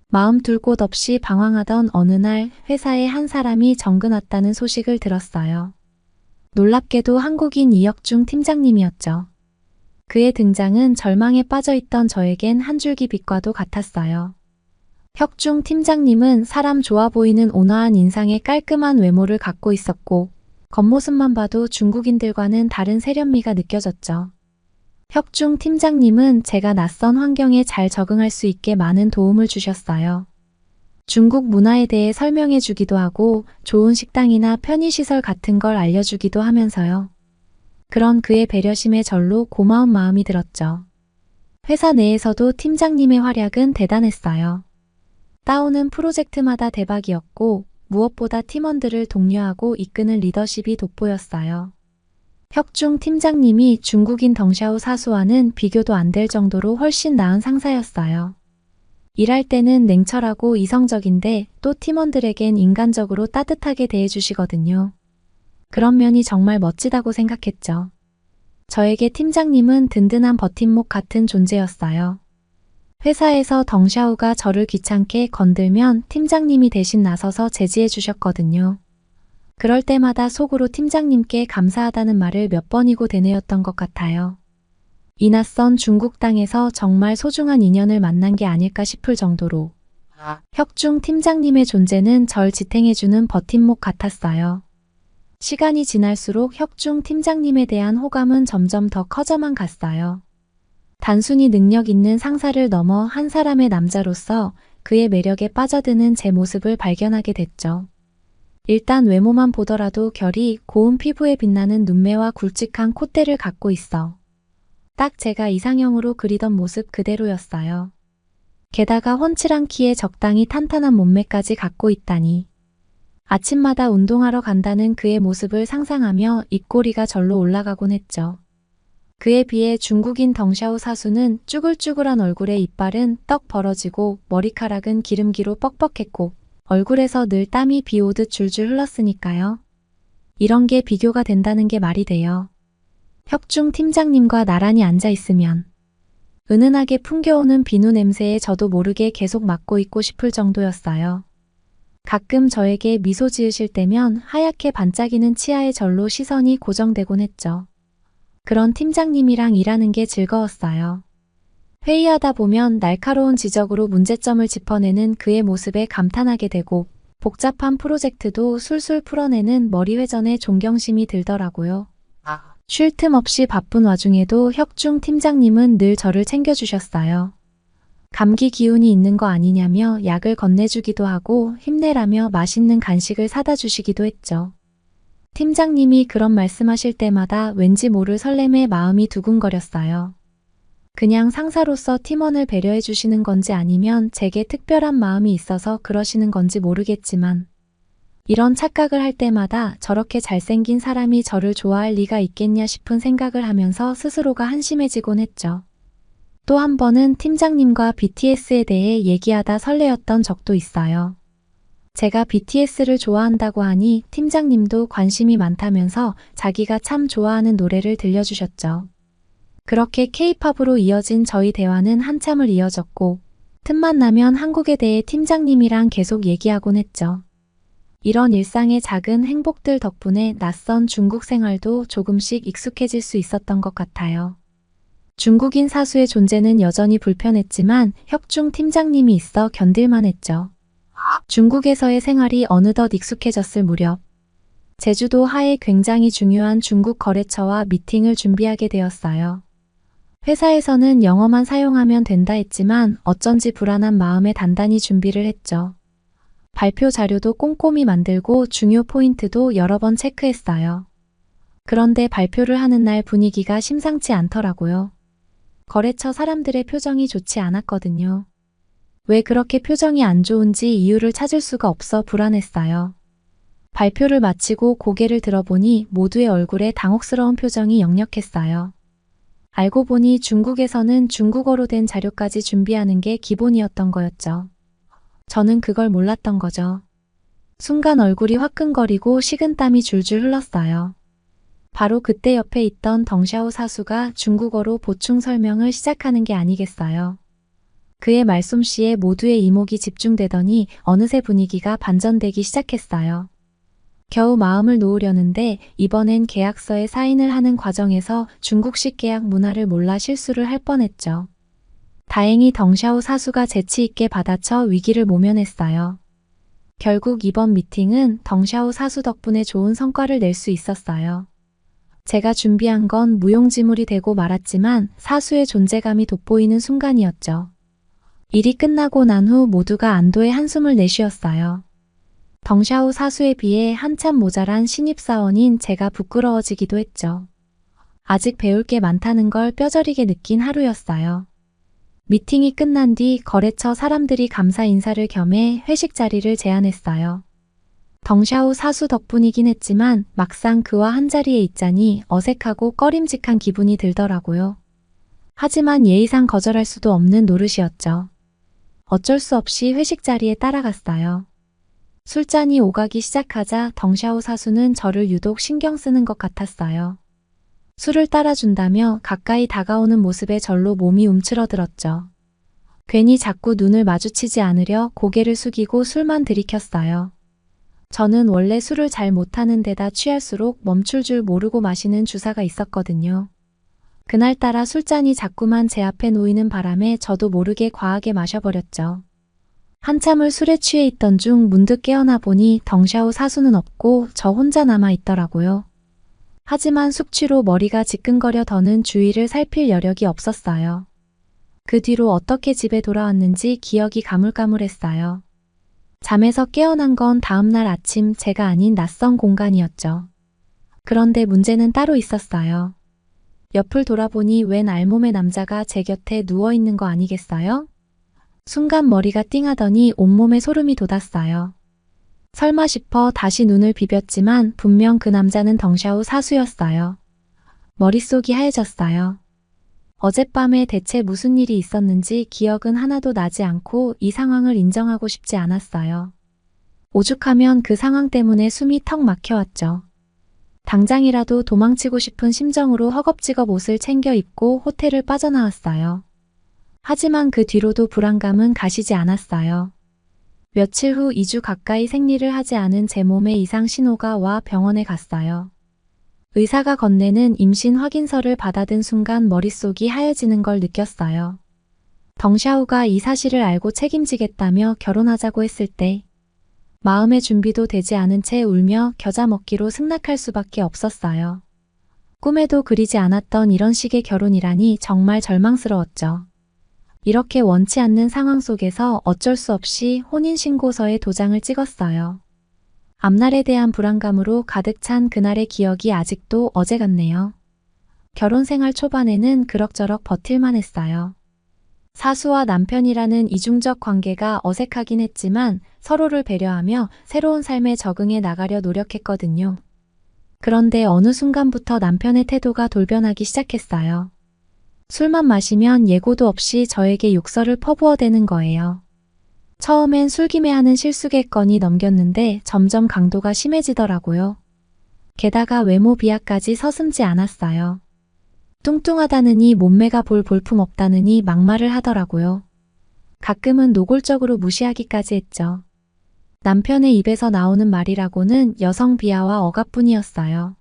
마음 둘 곳 없이 방황하던 어느 날 회사에 한 사람이 정근 왔다는 소식을 들었어요. 놀랍게도 한국인 이혁중 팀장님이었죠. 그의 등장은 절망에 빠져있던 저에겐 한 줄기 빛과도 같았어요. 혁중 팀장님은 사람 좋아 보이는 온화한 인상에 깔끔한 외모를 갖고 있었고 겉모습만 봐도 중국인들과는 다른 세련미가 느껴졌죠. 혁중 팀장님은 제가 낯선 환경에 잘 적응할 수 있게 많은 도움을 주셨어요. 중국 문화에 대해 설명해 주기도 하고 좋은 식당이나 편의시설 같은 걸 알려주기도 하면서요. 그런 그의 배려심에 절로 고마운 마음이 들었죠. 회사 내에서도 팀장님의 활약은 대단했어요. 따오는 프로젝트마다 대박이었고 무엇보다 팀원들을 독려하고 이끄는 리더십이 돋보였어요. 혁중 팀장님이 중국인 덩샤오 사수와는 비교도 안 될 정도로 훨씬 나은 상사였어요. 일할 때는 냉철하고 이성적인데 또 팀원들에겐 인간적으로 따뜻하게 대해주시거든요. 그런 면이 정말 멋지다고 생각했죠. 저에게 팀장님은 든든한 버팀목 같은 존재였어요. 회사에서 덩샤오가 저를 귀찮게 건들면 팀장님이 대신 나서서 제지해 주셨거든요. 그럴 때마다 속으로 팀장님께 감사하다는 말을 몇 번이고 되뇌었던 것 같아요. 이 낯선 중국 땅에서 정말 소중한 인연을 만난 게 아닐까 싶을 정도로 혁중 팀장님의 존재는 절 지탱해주는 버팀목 같았어요. 시간이 지날수록 혁중 팀장님에 대한 호감은 점점 더 커져만 갔어요. 단순히 능력 있는 상사를 넘어 한 사람의 남자로서 그의 매력에 빠져드는 제 모습을 발견하게 됐죠. 일단 외모만 보더라도 결이 고운 피부에 빛나는 눈매와 굵직한 콧대를 갖고 있어 딱 제가 이상형으로 그리던 모습 그대로였어요. 게다가 훤칠한 키에 적당히 탄탄한 몸매까지 갖고 있다니. 아침마다 운동하러 간다는 그의 모습을 상상하며 입꼬리가 절로 올라가곤 했죠. 그에 비해 중국인 덩샤오 사수는 쭈글쭈글한 얼굴에 이빨은 떡 벌어지고 머리카락은 기름기로 뻑뻑했고 얼굴에서 늘 땀이 비 오듯 줄줄 흘렀으니까요. 이런 게 비교가 된다는 게 말이 돼요. 혁중 팀장님과 나란히 앉아 있으면 은은하게 풍겨오는 비누 냄새에 저도 모르게 계속 맡고 있고 싶을 정도였어요. 가끔 저에게 미소 지으실 때면 하얗게 반짝이는 치아에 절로 시선이 고정되곤 했죠. 그런 팀장님이랑 일하는 게 즐거웠어요. 회의하다 보면 날카로운 지적으로 문제점을 짚어내는 그의 모습에 감탄하게 되고 복잡한 프로젝트도 술술 풀어내는 머리회전에 존경심이 들더라고요. 쉴 틈 없이 바쁜 와중에도 혁중 팀장님은 늘 저를 챙겨주셨어요. 감기 기운이 있는 거 아니냐며 약을 건네주기도 하고 힘내라며 맛있는 간식을 사다 주시기도 했죠. 팀장님이 그런 말씀하실 때마다 왠지 모를 설렘에 마음이 두근거렸어요. 그냥 상사로서 팀원을 배려해 주시는 건지 아니면 제게 특별한 마음이 있어서 그러시는 건지 모르겠지만 이런 착각을 할 때마다 저렇게 잘생긴 사람이 저를 좋아할 리가 있겠냐 싶은 생각을 하면서 스스로가 한심해지곤 했죠. 또 한 번은 팀장님과 BTS에 대해 얘기하다 설레었던 적도 있어요. 제가 BTS를 좋아한다고 하니 팀장님도 관심이 많다면서 자기가 참 좋아하는 노래를 들려주셨죠. 그렇게 K-팝으로 이어진 저희 대화는 한참을 이어졌고, 틈만 나면 한국에 대해 팀장님이랑 계속 얘기하곤 했죠. 이런 일상의 작은 행복들 덕분에 낯선 중국 생활도 조금씩 익숙해질 수 있었던 것 같아요. 중국인 사수의 존재는 여전히 불편했지만 혁중 팀장님이 있어 견딜만 했죠. 중국에서의 생활이 어느덧 익숙해졌을 무렵, 제주도 하에 굉장히 중요한 중국 거래처와 미팅을 준비하게 되었어요. 회사에서는 영어만 사용하면 된다 했지만 어쩐지 불안한 마음에 단단히 준비를 했죠. 발표 자료도 꼼꼼히 만들고 중요 포인트도 여러 번 체크했어요. 그런데 발표를 하는 날 분위기가 심상치 않더라고요. 거래처 사람들의 표정이 좋지 않았거든요. 왜 그렇게 표정이 안 좋은지 이유를 찾을 수가 없어 불안했어요. 발표를 마치고 고개를 들어보니 모두의 얼굴에 당혹스러운 표정이 역력했어요. 알고 보니 중국에서는 중국어로 된 자료까지 준비하는 게 기본이었던 거였죠. 저는 그걸 몰랐던 거죠. 순간 얼굴이 화끈거리고 식은땀이 줄줄 흘렀어요. 바로 그때 옆에 있던 덩샤오 사수가 중국어로 보충 설명을 시작하는 게 아니겠어요. 그의 말솜씨에 모두의 이목이 집중되더니 어느새 분위기가 반전되기 시작했어요. 겨우 마음을 놓으려는데 이번엔 계약서에 사인을 하는 과정에서 중국식 계약 문화를 몰라 실수를 할 뻔했죠. 다행히 덩샤오 사수가 재치 있게 받아쳐 위기를 모면했어요. 결국 이번 미팅은 덩샤오 사수 덕분에 좋은 성과를 낼 수 있었어요. 제가 준비한 건 무용지물이 되고 말았지만 사수의 존재감이 돋보이는 순간이었죠. 일이 끝나고 난 후 모두가 안도의 한숨을 내쉬었어요. 덩샤오 사수에 비해 한참 모자란 신입사원인 제가 부끄러워지기도 했죠. 아직 배울 게 많다는 걸 뼈저리게 느낀 하루였어요. 미팅이 끝난 뒤 거래처 사람들이 감사 인사를 겸해 회식 자리를 제안했어요. 덩샤오 사수 덕분이긴 했지만 막상 그와 한자리에 있자니 어색하고 꺼림직한 기분이 들더라고요. 하지만 예의상 거절할 수도 없는 노릇이었죠. 어쩔 수 없이 회식 자리에 따라갔어요. 술잔이 오가기 시작하자 덩샤오 사수는 저를 유독 신경 쓰는 것 같았어요. 술을 따라준다며 가까이 다가오는 모습에 절로 몸이 움츠러들었죠. 괜히 자꾸 눈을 마주치지 않으려 고개를 숙이고 술만 들이켰어요. 저는 원래 술을 잘 못하는 데다 취할수록 멈출 줄 모르고 마시는 주사가 있었거든요. 그날따라 술잔이 자꾸만 제 앞에 놓이는 바람에 저도 모르게 과하게 마셔버렸죠. 한참을 술에 취해 있던 중 문득 깨어나 보니 덩샤오 사수는 없고 저 혼자 남아 있더라고요. 하지만 숙취로 머리가 지끈거려 더는 주위를 살필 여력이 없었어요. 그 뒤로 어떻게 집에 돌아왔는지 기억이 가물가물했어요. 잠에서 깨어난 건 다음날 아침 제가 아닌 낯선 공간이었죠. 그런데 문제는 따로 있었어요. 옆을 돌아보니 웬 알몸의 남자가 제 곁에 누워있는 거 아니겠어요? 순간 머리가 띵하더니 온몸에 소름이 돋았어요. 설마 싶어 다시 눈을 비볐지만 분명 그 남자는 덩샤오 사수였어요. 머릿속이 하얘졌어요. 어젯밤에 대체 무슨 일이 있었는지 기억은 하나도 나지 않고 이 상황을 인정하고 싶지 않았어요. 오죽하면 그 상황 때문에 숨이 턱 막혀왔죠. 당장이라도 도망치고 싶은 심정으로 허겁지겁 옷을 챙겨 입고 호텔을 빠져나왔어요. 하지만 그 뒤로도 불안감은 가시지 않았어요. 며칠 후 2주 가까이 생리를 하지 않은 제 몸에 이상 신호가 와 병원에 갔어요. 의사가 건네는 임신 확인서를 받아든 순간 머릿속이 하얘지는 걸 느꼈어요. 덩샤오가 이 사실을 알고 책임지겠다며 결혼하자고 했을 때 마음의 준비도 되지 않은 채 울며 겨자 먹기로 승낙할 수밖에 없었어요. 꿈에도 그리지 않았던 이런 식의 결혼이라니 정말 절망스러웠죠. 이렇게 원치 않는 상황 속에서 어쩔 수 없이 혼인신고서에 도장을 찍었어요. 앞날에 대한 불안감으로 가득 찬 그날의 기억이 아직도 어제 같네요. 결혼 생활 초반에는 그럭저럭 버틸만 했어요. 사수와 남편이라는 이중적 관계가 어색하긴 했지만 서로를 배려하며 새로운 삶에 적응해 나가려 노력했거든요. 그런데 어느 순간부터 남편의 태도가 돌변하기 시작했어요. 술만 마시면 예고도 없이 저에게 욕설을 퍼부어대는 거예요. 처음엔 술김에하는 실수겠거니 넘겼는데 점점 강도가 심해지더라고요. 게다가 외모 비하까지 서슴지 않았어요. 뚱뚱하다느니 몸매가 볼 볼품 없다느니 막말을 하더라고요. 가끔은 노골적으로 무시하기까지 했죠. 남편의 입에서 나오는 말이라고는 여성 비하와 억압뿐이었어요.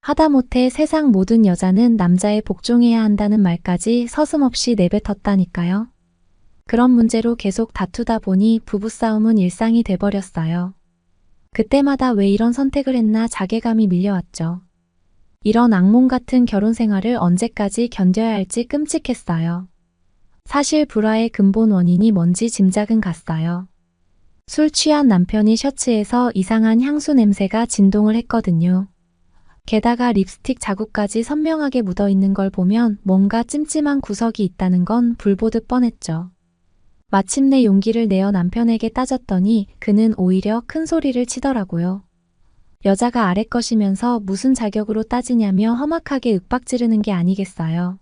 하다못해 세상 모든 여자는 남자의 복종해야 한다는 말까지 서슴없이 내뱉었다니까요. 그런 문제로 계속 다투다 보니 부부싸움은 일상이 돼버렸어요. 그때마다 왜 이런 선택을 했나 자괴감이 밀려왔죠. 이런 악몽 같은 결혼 생활을 언제까지 견뎌야 할지 끔찍했어요. 사실 불화의 근본 원인이 뭔지 짐작은 갔어요. 술 취한 남편이 셔츠에서 이상한 향수 냄새가 진동을 했거든요. 게다가 립스틱 자국까지 선명하게 묻어 있는 걸 보면 뭔가 찜찜한 구석이 있다는 건 불보듯 뻔했죠. 마침내 용기를 내어 남편에게 따졌더니 그는 오히려 큰 소리를 치더라고요. 여자가 아래 것이면서 무슨 자격으로 따지냐며 험악하게 윽박지르는 게 아니겠어요.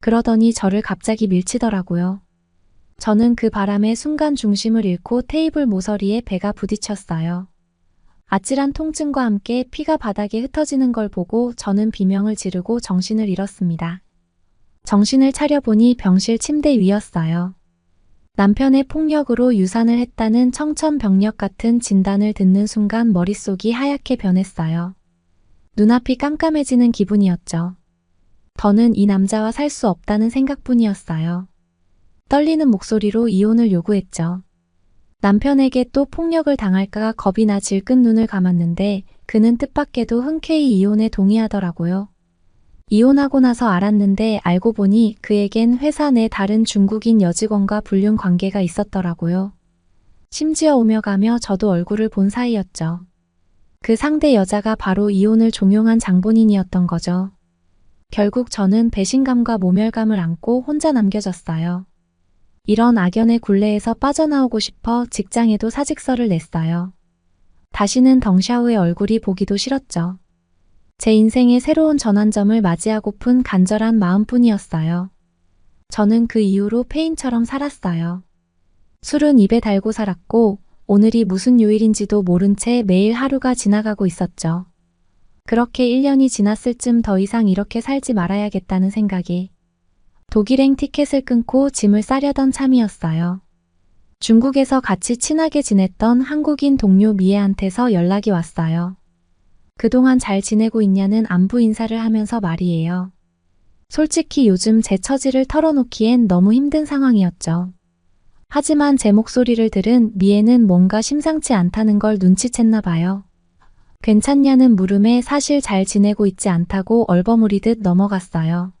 그러더니 저를 갑자기 밀치더라고요. 저는 그 바람에 순간 중심을 잃고 테이블 모서리에 배가 부딪혔어요. 아찔한 통증과 함께 피가 바닥에 흩어지는 걸 보고 저는 비명을 지르고 정신을 잃었습니다. 정신을 차려보니 병실 침대 위였어요. 남편의 폭력으로 유산을 했다는 청천벽력 같은 진단을 듣는 순간 머릿속이 하얗게 변했어요. 눈앞이 깜깜해지는 기분이었죠. 더는 이 남자와 살 수 없다는 생각뿐이었어요. 떨리는 목소리로 이혼을 요구했죠. 남편에게 또 폭력을 당할까 겁이 나 질끈 눈을 감았는데 그는 뜻밖에도 흔쾌히 이혼에 동의하더라고요. 이혼하고 나서 알았는데 알고 보니 그에겐 회사 내 다른 중국인 여직원과 불륜 관계가 있었더라고요. 심지어 오며 가며 저도 얼굴을 본 사이였죠. 그 상대 여자가 바로 이혼을 종용한 장본인이었던 거죠. 결국 저는 배신감과 모멸감을 안고 혼자 남겨졌어요. 이런 악연의 굴레에서 빠져나오고 싶어 직장에도 사직서를 냈어요. 다시는 덩샤오의 얼굴이 보기도 싫었죠. 제 인생의 새로운 전환점을 맞이하고픈 간절한 마음뿐이었어요. 저는 그 이후로 페인처럼 살았어요. 술은 입에 달고 살았고 오늘이 무슨 요일인지도 모른 채 매일 하루가 지나가고 있었죠. 그렇게 1년이 지났을 쯤 더 이상 이렇게 살지 말아야겠다는 생각이 독일행 티켓을 끊고 짐을 싸려던 참이었어요. 중국에서 같이 친하게 지냈던 한국인 동료 미애한테서 연락이 왔어요. 그동안 잘 지내고 있냐는 안부 인사를 하면서 말이에요. 솔직히 요즘 제 처지를 털어놓기엔 너무 힘든 상황이었죠. 하지만 제 목소리를 들은 미애는 뭔가 심상치 않다는 걸 눈치챘나 봐요. 괜찮냐는 물음에 사실 잘 지내고 있지 않다고 얼버무리듯 넘어갔어요.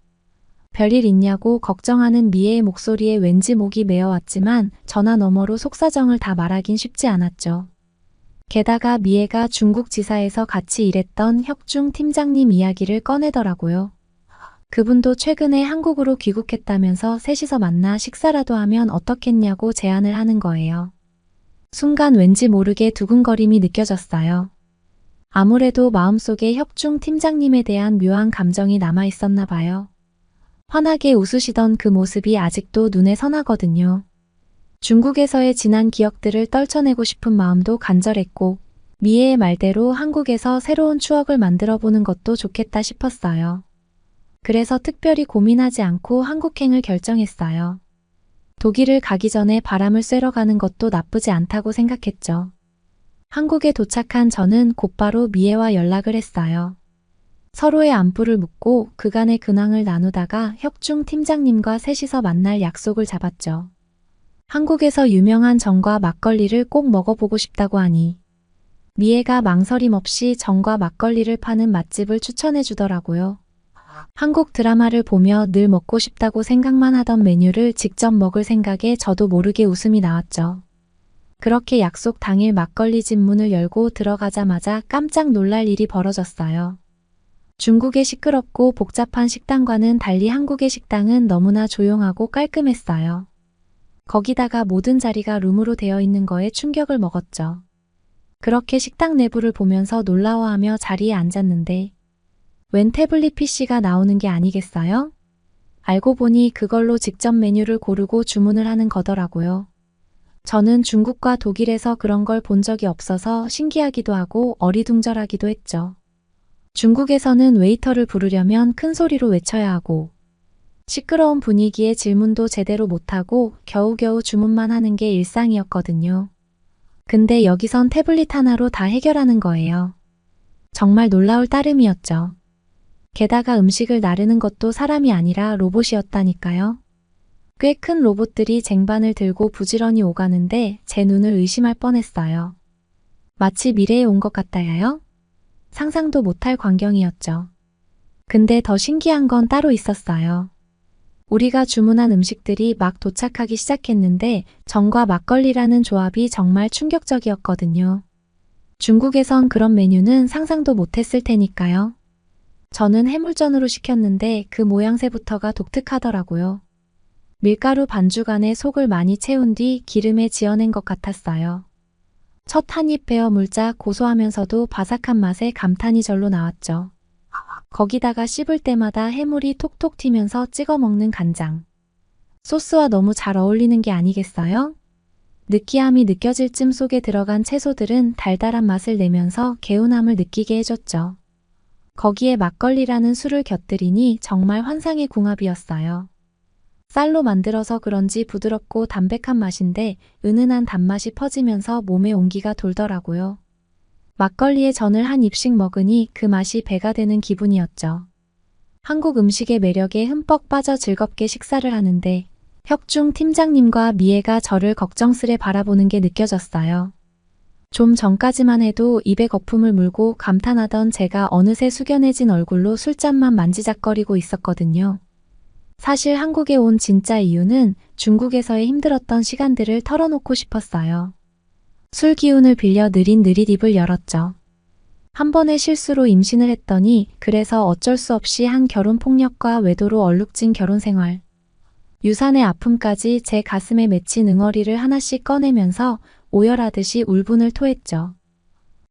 별일 있냐고 걱정하는 미애의 목소리에 왠지 목이 메어왔지만 전화 너머로 속사정을 다 말하긴 쉽지 않았죠. 게다가 미애가 중국 지사에서 같이 일했던 혁중 팀장님 이야기를 꺼내더라고요. 그분도 최근에 한국으로 귀국했다면서 셋이서 만나 식사라도 하면 어떻겠냐고 제안을 하는 거예요. 순간 왠지 모르게 두근거림이 느껴졌어요. 아무래도 마음속에 혁중 팀장님에 대한 묘한 감정이 남아있었나 봐요. 환하게 웃으시던 그 모습이 아직도 눈에 선하거든요. 중국에서의 지난 기억들을 떨쳐내고 싶은 마음도 간절했고 미애의 말대로 한국에서 새로운 추억을 만들어 보는 것도 좋겠다 싶었어요. 그래서 특별히 고민하지 않고 한국행을 결정했어요. 독일을 가기 전에 바람을 쐬러 가는 것도 나쁘지 않다고 생각했죠. 한국에 도착한 저는 곧바로 미애와 연락을 했어요. 서로의 안부를 묻고 그간의 근황을 나누다가 혁중 팀장님과 셋이서 만날 약속을 잡았죠. 한국에서 유명한 전과 막걸리를 꼭 먹어보고 싶다고 하니 미애가 망설임 없이 전과 막걸리를 파는 맛집을 추천해 주더라고요. 한국 드라마를 보며 늘 먹고 싶다고 생각만 하던 메뉴를 직접 먹을 생각에 저도 모르게 웃음이 나왔죠. 그렇게 약속 당일 막걸리집 문을 열고 들어가자마자 깜짝 놀랄 일이 벌어졌어요. 중국의 시끄럽고 복잡한 식당과는 달리 한국의 식당은 너무나 조용하고 깔끔했어요. 거기다가 모든 자리가 룸으로 되어 있는 거에 충격을 먹었죠. 그렇게 식당 내부를 보면서 놀라워하며 자리에 앉았는데 웬 태블릿 PC가 나오는 게 아니겠어요? 알고 보니 그걸로 직접 메뉴를 고르고 주문을 하는 거더라고요. 저는 중국과 독일에서 그런 걸 본 적이 없어서 신기하기도 하고 어리둥절하기도 했죠. 중국에서는 웨이터를 부르려면 큰 소리로 외쳐야 하고 시끄러운 분위기에 질문도 제대로 못하고 겨우겨우 주문만 하는 게 일상이었거든요. 근데 여기선 태블릿 하나로 다 해결하는 거예요. 정말 놀라울 따름이었죠. 게다가 음식을 나르는 것도 사람이 아니라 로봇이었다니까요. 꽤 큰 로봇들이 쟁반을 들고 부지런히 오가는데 제 눈을 의심할 뻔했어요. 마치 미래에 온 것 같다야요? 상상도 못할 광경이었죠. 근데 더 신기한 건 따로 있었어요. 우리가 주문한 음식들이 막 도착하기 시작했는데 전과 막걸리라는 조합이 정말 충격적이었거든요. 중국에선 그런 메뉴는 상상도 못했을 테니까요. 저는 해물전으로 시켰는데 그 모양새부터가 독특하더라고요. 밀가루 반죽 안에 속을 많이 채운 뒤 기름에 지어낸 것 같았어요. 첫 한 입 베어 물자 고소하면서도 바삭한 맛에 감탄이 절로 나왔죠. 거기다가 씹을 때마다 해물이 톡톡 튀면서 찍어 먹는 간장. 소스와 너무 잘 어울리는 게 아니겠어요? 느끼함이 느껴질 쯤 속에 들어간 채소들은 달달한 맛을 내면서 개운함을 느끼게 해줬죠. 거기에 막걸리라는 술을 곁들이니 정말 환상의 궁합이었어요. 쌀로 만들어서 그런지 부드럽고 담백한 맛인데 은은한 단맛이 퍼지면서 몸에 온기가 돌더라고요. 막걸리에 전을 한 입씩 먹으니 그 맛이 배가 되는 기분이었죠. 한국 음식의 매력에 흠뻑 빠져 즐겁게 식사를 하는데 혁중 팀장님과 미애가 저를 걱정스레 바라보는 게 느껴졌어요. 좀 전까지만 해도 입에 거품을 물고 감탄하던 제가 어느새 숙연해진 얼굴로 술잔만 만지작거리고 있었거든요. 사실 한국에 온 진짜 이유는 중국에서의 힘들었던 시간들을 털어놓고 싶었어요. 술 기운을 빌려 느릿느릿 입을 열었죠. 한 번의 실수로 임신을 했더니 그래서 어쩔 수 없이 한 결혼폭력과 외도로 얼룩진 결혼생활. 유산의 아픔까지 제 가슴에 맺힌 응어리를 하나씩 꺼내면서 오열하듯이 울분을 토했죠.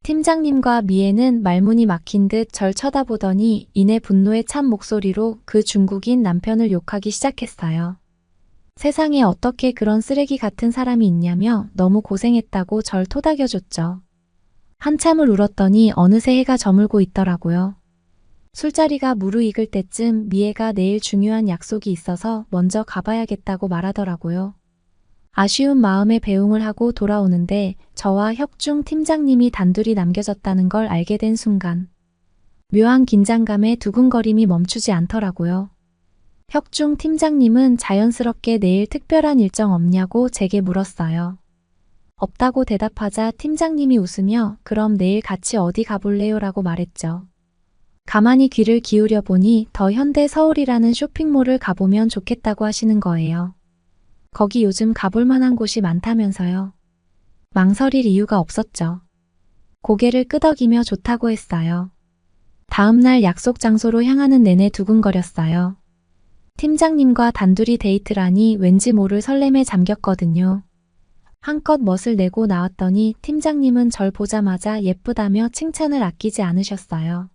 팀장님과 미애는 말문이 막힌 듯 절 쳐다보더니 이내 분노에 찬 목소리로 그 중국인 남편을 욕하기 시작했어요. 세상에 어떻게 그런 쓰레기 같은 사람이 있냐며 너무 고생했다고 절 토닥여줬죠. 한참을 울었더니 어느새 해가 저물고 있더라고요. 술자리가 무르익을 때쯤 미애가 내일 중요한 약속이 있어서 먼저 가봐야겠다고 말하더라고요. 아쉬운 마음에 배웅을 하고 돌아오는데 저와 혁중 팀장님이 단둘이 남겨졌다는 걸 알게 된 순간 묘한 긴장감에 두근거림이 멈추지 않더라고요. 혁중 팀장님은 자연스럽게 내일 특별한 일정 없냐고 제게 물었어요. 없다고 대답하자 팀장님이 웃으며 그럼 내일 같이 어디 가볼래요? 라고 말했죠. 가만히 귀를 기울여 보니 더 현대 서울이라는 쇼핑몰을 가보면 좋겠다고 하시는 거예요. 거기 요즘 가볼 만한 곳이 많다면서요. 망설일 이유가 없었죠. 고개를 끄덕이며 좋다고 했어요. 다음 날 약속 장소로 향하는 내내 두근거렸어요. 팀장님과 단둘이 데이트라니 왠지 모를 설렘에 잠겼거든요. 한껏 멋을 내고 나왔더니 팀장님은 절 보자마자 예쁘다며 칭찬을 아끼지 않으셨어요.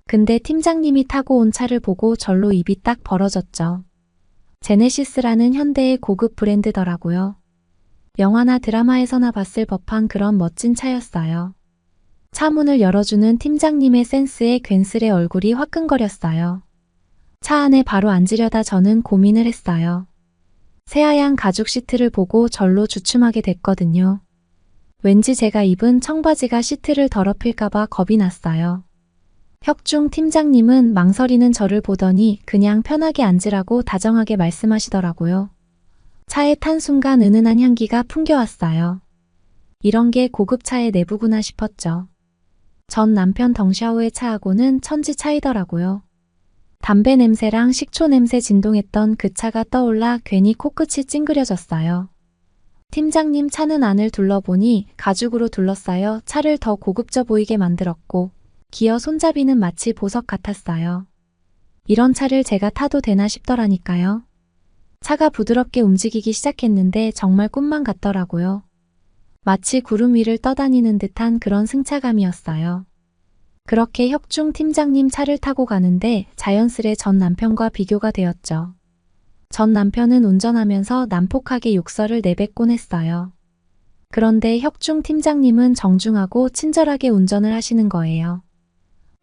근데 팀장님이 타고 온 차를 보고 절로 입이 딱 벌어졌죠. 제네시스라는 현대의 고급 브랜드더라고요. 영화나 드라마에서나 봤을 법한 그런 멋진 차였어요. 차 문을 열어주는 팀장님의 센스에 괜스레 얼굴이 화끈거렸어요. 차 안에 바로 앉으려다 저는 고민을 했어요. 새하얀 가죽 시트를 보고 절로 주춤하게 됐거든요. 왠지 제가 입은 청바지가 시트를 더럽힐까봐 겁이 났어요. 혁중 팀장님은 망설이는 저를 보더니 그냥 편하게 앉으라고 다정하게 말씀하시더라고요. 차에 탄 순간 은은한 향기가 풍겨왔어요. 이런 게 고급차의 내부구나 싶었죠. 전 남편 덩샤오의 차하고는 천지 차이더라고요. 담배 냄새랑 식초 냄새 진동했던 그 차가 떠올라 괜히 코끝이 찡그려졌어요. 팀장님 차는 안을 둘러보니 가죽으로 둘러싸여 차를 더 고급져 보이게 만들었고 기어 손잡이는 마치 보석 같았어요. 이런 차를 제가 타도 되나 싶더라니까요. 차가 부드럽게 움직이기 시작했는데 정말 꿈만 같더라고요. 마치 구름 위를 떠다니는 듯한 그런 승차감이었어요. 그렇게 혁중 팀장님 차를 타고 가는데 자연스레 전 남편과 비교가 되었죠. 전 남편은 운전하면서 난폭하게 욕설을 내뱉곤 했어요. 그런데 혁중 팀장님은 정중하고 친절하게 운전을 하시는 거예요.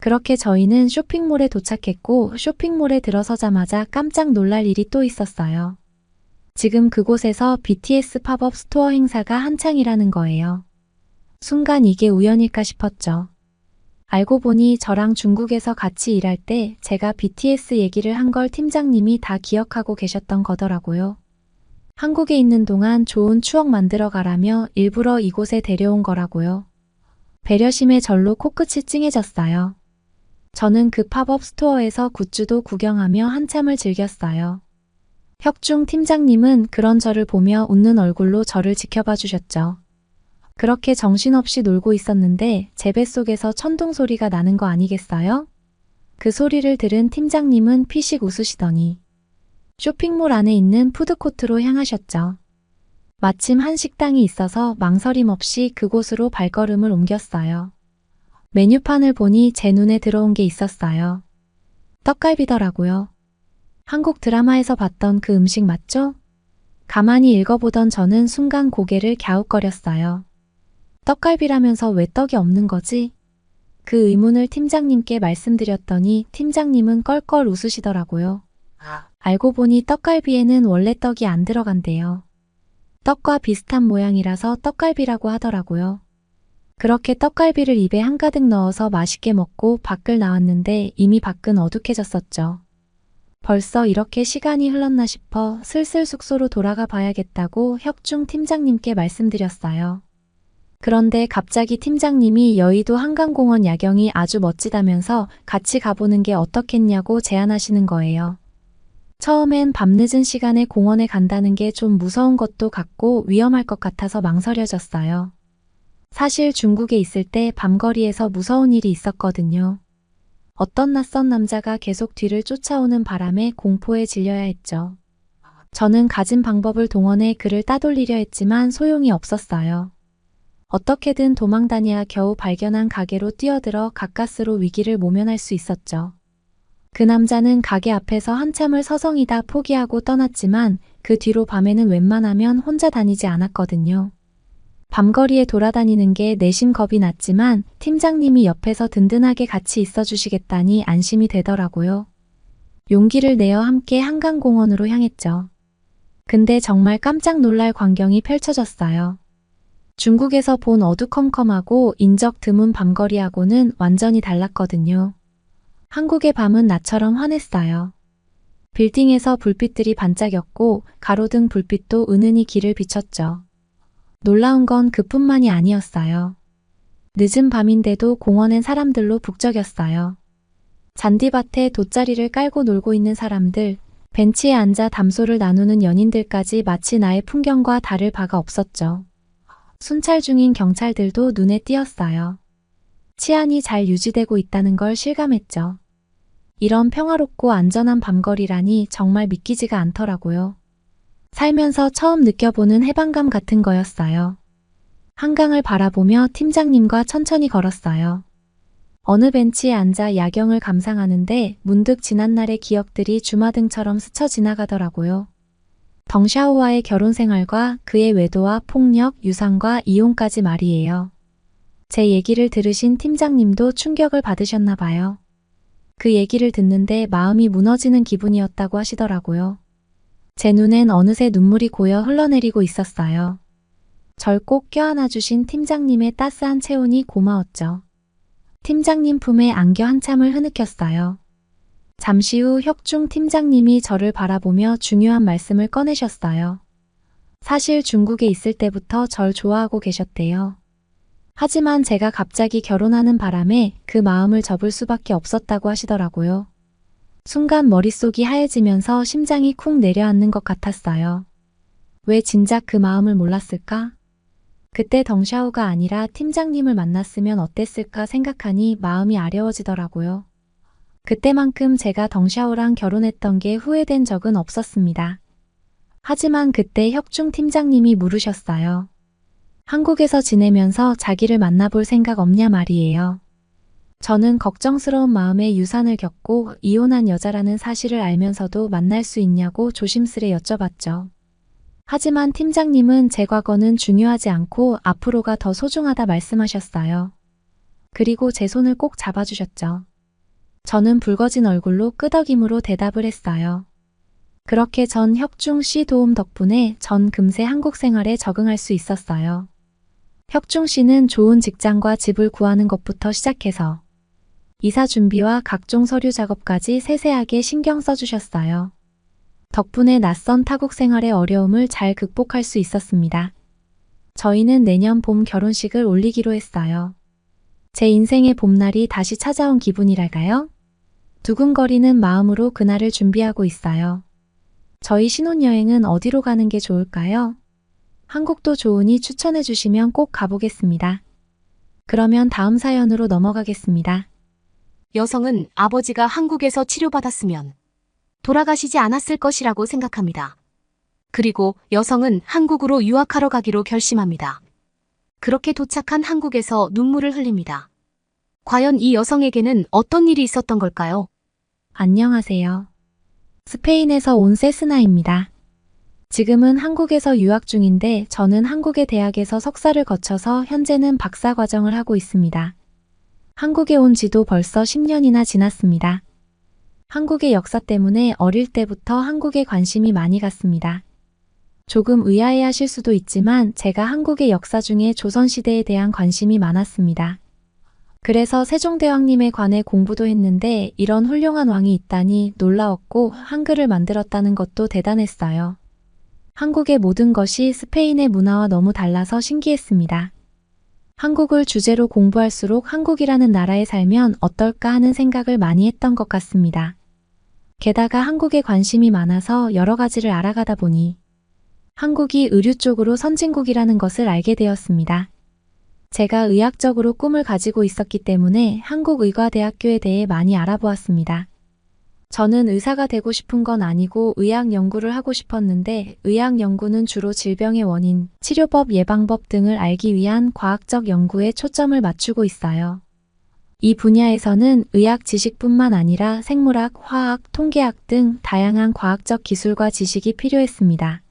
그렇게 저희는 쇼핑몰에 도착했고 쇼핑몰에 들어서자마자 깜짝 놀랄 일이 또 있었어요. 지금 그곳에서 BTS 팝업 스토어 행사가 한창이라는 거예요. 순간 이게 우연일까 싶었죠. 알고 보니 저랑 중국에서 같이 일할 때 제가 BTS 얘기를 한 걸 팀장님이 다 기억하고 계셨던 거더라고요. 한국에 있는 동안 좋은 추억 만들어 가라며 일부러 이곳에 데려온 거라고요. 배려심에 절로 코끝이 찡해졌어요. 저는 그 팝업 스토어에서 굿즈도 구경하며 한참을 즐겼어요. 혁중 팀장님은 그런 저를 보며 웃는 얼굴로 저를 지켜봐 주셨죠. 그렇게 정신없이 놀고 있었는데 제 뱃속에서 천둥 소리가 나는 거 아니겠어요? 그 소리를 들은 팀장님은 피식 웃으시더니 쇼핑몰 안에 있는 푸드코트로 향하셨죠. 마침 한 식당이 있어서 망설임 없이 그곳으로 발걸음을 옮겼어요. 메뉴판을 보니 제 눈에 들어온 게 있었어요. 떡갈비더라고요. 한국 드라마에서 봤던 그 음식 맞죠? 가만히 읽어보던 저는 순간 고개를 갸웃거렸어요. 떡갈비라면서 왜 떡이 없는 거지? 그 의문을 팀장님께 말씀드렸더니 팀장님은 껄껄 웃으시더라고요. 알고 보니 떡갈비에는 원래 떡이 안 들어간대요. 떡과 비슷한 모양이라서 떡갈비라고 하더라고요. 그렇게 떡갈비를 입에 한가득 넣어서 맛있게 먹고 밖을 나왔는데 이미 밖은 어둑해졌었죠. 벌써 이렇게 시간이 흘렀나 싶어 슬슬 숙소로 돌아가 봐야겠다고 혁중 팀장님께 말씀드렸어요. 그런데 갑자기 팀장님이 여의도 한강공원 야경이 아주 멋지다면서 같이 가보는 게 어떻겠냐고 제안하시는 거예요. 처음엔 밤늦은 시간에 공원에 간다는 게 좀 무서운 것도 같고 위험할 것 같아서 망설여졌어요. 사실 중국에 있을 때 밤거리에서 무서운 일이 있었거든요. 어떤 낯선 남자가 계속 뒤를 쫓아오는 바람에 공포에 질려야 했죠. 저는 가진 방법을 동원해 그를 따돌리려 했지만 소용이 없었어요. 어떻게든 도망다녀야 겨우 발견한 가게로 뛰어들어 가까스로 위기를 모면할 수 있었죠. 그 남자는 가게 앞에서 한참을 서성이다 포기하고 떠났지만 그 뒤로 밤에는 웬만하면 혼자 다니지 않았거든요. 밤거리에 돌아다니는 게 내심 겁이 났지만 팀장님이 옆에서 든든하게 같이 있어주시겠다니 안심이 되더라고요. 용기를 내어 함께 한강공원으로 향했죠. 근데 정말 깜짝 놀랄 광경이 펼쳐졌어요. 중국에서 본 어두컴컴하고 인적 드문 밤거리하고는 완전히 달랐거든요. 한국의 밤은 나처럼 환했어요. 빌딩에서 불빛들이 반짝였고 가로등 불빛도 은은히 길을 비췄죠. 놀라운 건 그뿐만이 아니었어요. 늦은 밤인데도 공원엔 사람들로 북적였어요. 잔디밭에 돗자리를 깔고 놀고 있는 사람들, 벤치에 앉아 담소를 나누는 연인들까지 마치 나의 풍경과 다를 바가 없었죠. 순찰 중인 경찰들도 눈에 띄었어요. 치안이 잘 유지되고 있다는 걸 실감했죠. 이런 평화롭고 안전한 밤거리라니 정말 믿기지가 않더라고요. 살면서 처음 느껴보는 해방감 같은 거였어요. 한강을 바라보며 팀장님과 천천히 걸었어요. 어느 벤치에 앉아 야경을 감상하는데 문득 지난날의 기억들이 주마등처럼 스쳐 지나가더라고요. 덩샤오와의 결혼 생활과 그의 외도와 폭력, 유산과 이혼까지 말이에요. 제 얘기를 들으신 팀장님도 충격을 받으셨나 봐요. 그 얘기를 듣는데 마음이 무너지는 기분이었다고 하시더라고요. 제 눈엔 어느새 눈물이 고여 흘러내리고 있었어요. 절 꼭 껴안아주신 팀장님의 따스한 체온이 고마웠죠. 팀장님 품에 안겨 한참을 흐느꼈어요. 잠시 후 혁중 팀장님이 저를 바라보며 중요한 말씀을 꺼내셨어요. 사실 중국에 있을 때부터 절 좋아하고 계셨대요. 하지만 제가 갑자기 결혼하는 바람에 그 마음을 접을 수밖에 없었다고 하시더라고요. 순간 머릿속이 하얘지면서 심장이 쿵 내려앉는 것 같았어요. 왜 진작 그 마음을 몰랐을까? 그때 덩샤오가 아니라 팀장님을 만났으면 어땠을까 생각하니 마음이 아려워지더라고요. 그때만큼 제가 덩샤오랑 결혼했던 게 후회된 적은 없었습니다. 하지만 그때 혁중 팀장님이 물으셨어요. 한국에서 지내면서 자기를 만나볼 생각 없냐 말이에요. 저는 걱정스러운 마음에 유산을 겪고 이혼한 여자라는 사실을 알면서도 만날 수 있냐고 조심스레 여쭤봤죠. 하지만 팀장님은 제 과거는 중요하지 않고 앞으로가 더 소중하다 말씀하셨어요. 그리고 제 손을 꼭 잡아주셨죠. 저는 붉어진 얼굴로 끄덕임으로 대답을 했어요. 그렇게 전 혁중 씨 도움 덕분에 전 금세 한국 생활에 적응할 수 있었어요. 혁중 씨는 좋은 직장과 집을 구하는 것부터 시작해서 이사 준비와 각종 서류 작업까지 세세하게 신경 써주셨어요. 덕분에 낯선 타국 생활의 어려움을 잘 극복할 수 있었습니다. 저희는 내년 봄 결혼식을 올리기로 했어요. 제 인생의 봄날이 다시 찾아온 기분이랄까요? 두근거리는 마음으로 그날을 준비하고 있어요. 저희 신혼여행은 어디로 가는 게 좋을까요? 한국도 좋으니 추천해 주시면 꼭 가보겠습니다. 그러면 다음 사연으로 넘어가겠습니다. 여성은 아버지가 한국에서 치료받았으면 돌아가시지 않았을 것이라고 생각합니다. 그리고 여성은 한국으로 유학하러 가기로 결심합니다. 그렇게 도착한 한국에서 눈물을 흘립니다. 과연 이 여성에게는 어떤 일이 있었던 걸까요? 안녕하세요. 스페인에서 온 세스나입니다. 지금은 한국에서 유학 중인데 저는 한국의 대학에서 석사를 거쳐서 현재는 박사 과정을 하고 있습니다. 한국에 온 지도 벌써 10년이나 지났습니다. 한국의 역사 때문에 어릴 때부터 한국에 관심이 많이 갔습니다. 조금 의아해하실 수도 있지만 제가 한국의 역사 중에 조선시대에 대한 관심이 많았습니다. 그래서 세종대왕님에 관해 공부도 했는데 이런 훌륭한 왕이 있다니 놀라웠고 한글을 만들었다는 것도 대단했어요. 한국의 모든 것이 스페인의 문화와 너무 달라서 신기했습니다. 한국을 주제로 공부할수록 한국이라는 나라에 살면 어떨까 하는 생각을 많이 했던 것 같습니다. 게다가 한국에 관심이 많아서 여러 가지를 알아가다 보니 한국이 의류 쪽으로 선진국이라는 것을 알게 되었습니다. 제가 의학적으로 꿈을 가지고 있었기 때문에 한국의과대학교에 대해 많이 알아보았습니다. 저는 의사가 되고 싶은 건 아니고 의학 연구를 하고 싶었는데 의학 연구는 주로 질병의 원인, 치료법, 예방법 등을 알기 위한 과학적 연구에 초점을 맞추고 있어요. 이 분야에서는 의학 지식뿐만 아니라 생물학, 화학, 통계학 등 다양한 과학적 기술과 지식이 필요했습니다.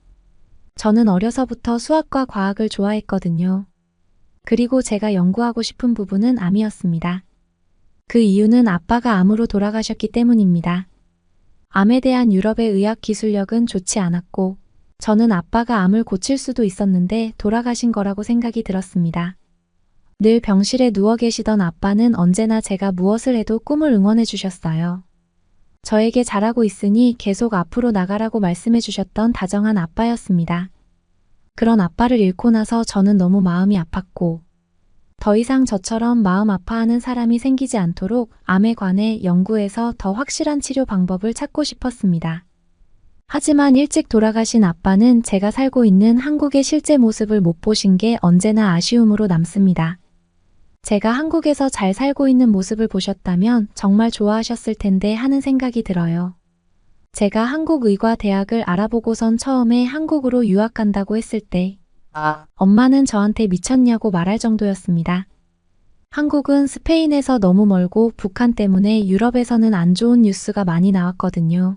저는 어려서부터 수학과 과학을 좋아했거든요. 그리고 제가 연구하고 싶은 부분은 암이었습니다. 그 이유는 아빠가 암으로 돌아가셨기 때문입니다. 암에 대한 유럽의 의학 기술력은 좋지 않았고 저는 아빠가 암을 고칠 수도 있었는데 돌아가신 거라고 생각이 들었습니다. 늘 병실에 누워 계시던 아빠는 언제나 제가 무엇을 해도 꿈을 응원해 주셨어요. 저에게 잘하고 있으니 계속 앞으로 나가라고 말씀해 주셨던 다정한 아빠였습니다. 그런 아빠를 잃고 나서 저는 너무 마음이 아팠고 더 이상 저처럼 마음 아파하는 사람이 생기지 않도록 암에 관해 연구해서 더 확실한 치료 방법을 찾고 싶었습니다. 하지만 일찍 돌아가신 아빠는 제가 살고 있는 한국의 실제 모습을 못 보신 게 언제나 아쉬움으로 남습니다. 제가 한국에서 잘 살고 있는 모습을 보셨다면 정말 좋아하셨을 텐데 하는 생각이 들어요. 제가 한국의과대학을 알아보고선 처음에 한국으로 유학 간다고 했을 때 엄마는 저한테 미쳤냐고 말할 정도였습니다. 한국은 스페인에서 너무 멀고 북한 때문에 유럽에서는 안 좋은 뉴스가 많이 나왔거든요.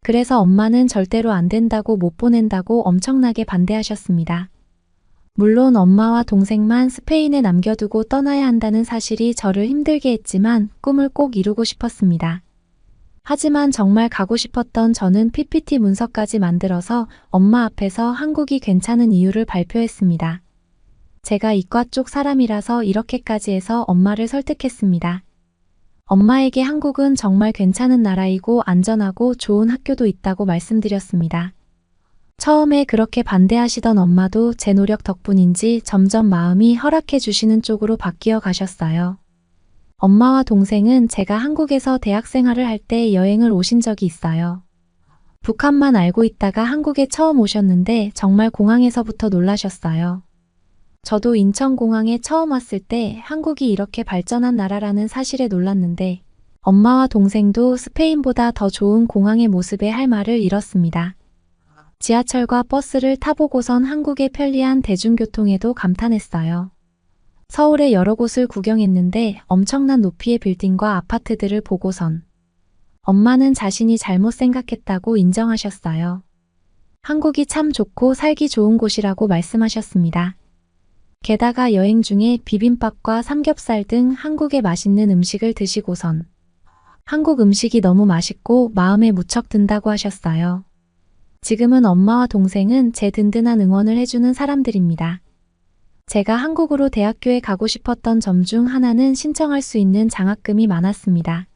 그래서 엄마는 절대로 안 된다고 못 보낸다고 엄청나게 반대하셨습니다. 물론 엄마와 동생만 스페인에 남겨두고 떠나야 한다는 사실이 저를 힘들게 했지만 꿈을 꼭 이루고 싶었습니다. 하지만 정말 가고 싶었던 저는 PPT 문서까지 만들어서 엄마 앞에서 한국이 괜찮은 이유를 발표했습니다. 제가 이과 쪽 사람이라서 이렇게까지 해서 엄마를 설득했습니다. 엄마에게 한국은 정말 괜찮은 나라이고 안전하고 좋은 학교도 있다고 말씀드렸습니다. 처음에 그렇게 반대하시던 엄마도 제 노력 덕분인지 점점 마음이 허락해 주시는 쪽으로 바뀌어 가셨어요. 엄마와 동생은 제가 한국에서 대학 생활을 할 때 여행을 오신 적이 있어요. 북한만 알고 있다가 한국에 처음 오셨는데 정말 공항에서부터 놀라셨어요. 저도 인천공항에 처음 왔을 때 한국이 이렇게 발전한 나라라는 사실에 놀랐는데 엄마와 동생도 스페인보다 더 좋은 공항의 모습에 할 말을 잃었습니다. 지하철과 버스를 타보고선 한국의 편리한 대중교통에도 감탄했어요. 서울의 여러 곳을 구경했는데 엄청난 높이의 빌딩과 아파트들을 보고선 엄마는 자신이 잘못 생각했다고 인정하셨어요. 한국이 참 좋고 살기 좋은 곳이라고 말씀하셨습니다. 게다가 여행 중에 비빔밥과 삼겹살 등 한국의 맛있는 음식을 드시고선 한국 음식이 너무 맛있고 마음에 무척 든다고 하셨어요. 지금은 엄마와 동생은 제 든든한 응원을 해주는 사람들입니다. 제가 한국으로 대학교에 가고 싶었던 점 중 하나는 신청할 수 있는 장학금이 많았습니다.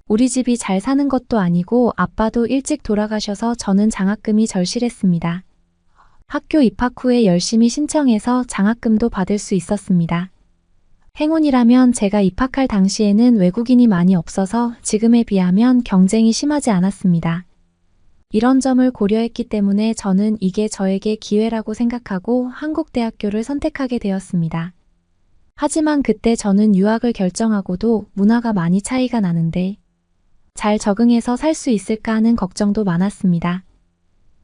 우리 집이 잘 사는 것도 아니고 아빠도 일찍 돌아가셔서 저는 장학금이 절실했습니다. 학교 입학 후에 열심히 신청해서 장학금도 받을 수 있었습니다. 행운이라면 제가 입학할 당시에는 외국인이 많이 없어서 지금에 비하면 경쟁이 심하지 않았습니다. 이런 점을 고려했기 때문에 저는 이게 저에게 기회라고 생각하고 한국대학교를 선택하게 되었습니다. 하지만 그때 저는 유학을 결정하고도 문화가 많이 차이가 나는데 잘 적응해서 살 수 있을까 하는 걱정도 많았습니다.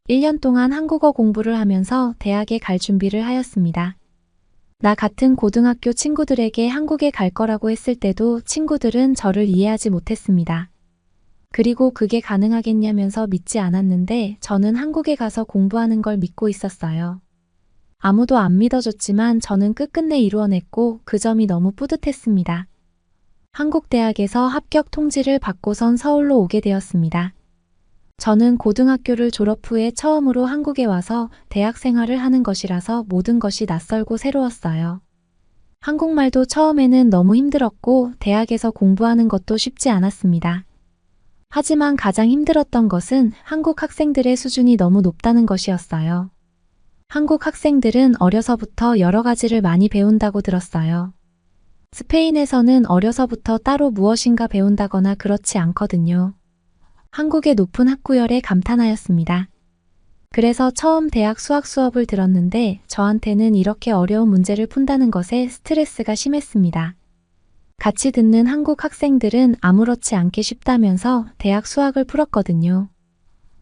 1년 동안 한국어 공부를 하면서 대학에 갈 준비를 하였습니다. 나 같은 고등학교 친구들에게 한국에 갈 거라고 했을 때도 친구들은 저를 이해하지 못했습니다. 그리고 그게 가능하겠냐면서 믿지 않았는데 저는 한국에 가서 공부하는 걸 믿고 있었어요. 아무도 안 믿어줬지만 저는 끝끝내 이루어냈고 그 점이 너무 뿌듯했습니다. 한국 대학에서 합격 통지를 받고선 서울로 오게 되었습니다. 저는 고등학교를 졸업 후에 처음으로 한국에 와서 대학 생활을 하는 것이라서 모든 것이 낯설고 새로웠어요. 한국말도 처음에는 너무 힘들었고 대학에서 공부하는 것도 쉽지 않았습니다. 하지만 가장 힘들었던 것은 한국 학생들의 수준이 너무 높다는 것이었어요. 한국 학생들은 어려서부터 여러 가지를 많이 배운다고 들었어요. 스페인에서는 어려서부터 따로 무엇인가 배운다거나 그렇지 않거든요. 한국의 높은 학구열에 감탄하였습니다. 그래서 처음 대학 수학 수업을 들었는데 저한테는 이렇게 어려운 문제를 푼다는 것에 스트레스가 심했습니다. 같이 듣는 한국 학생들은 아무렇지 않게 쉽다면서 대학 수학을 풀었거든요.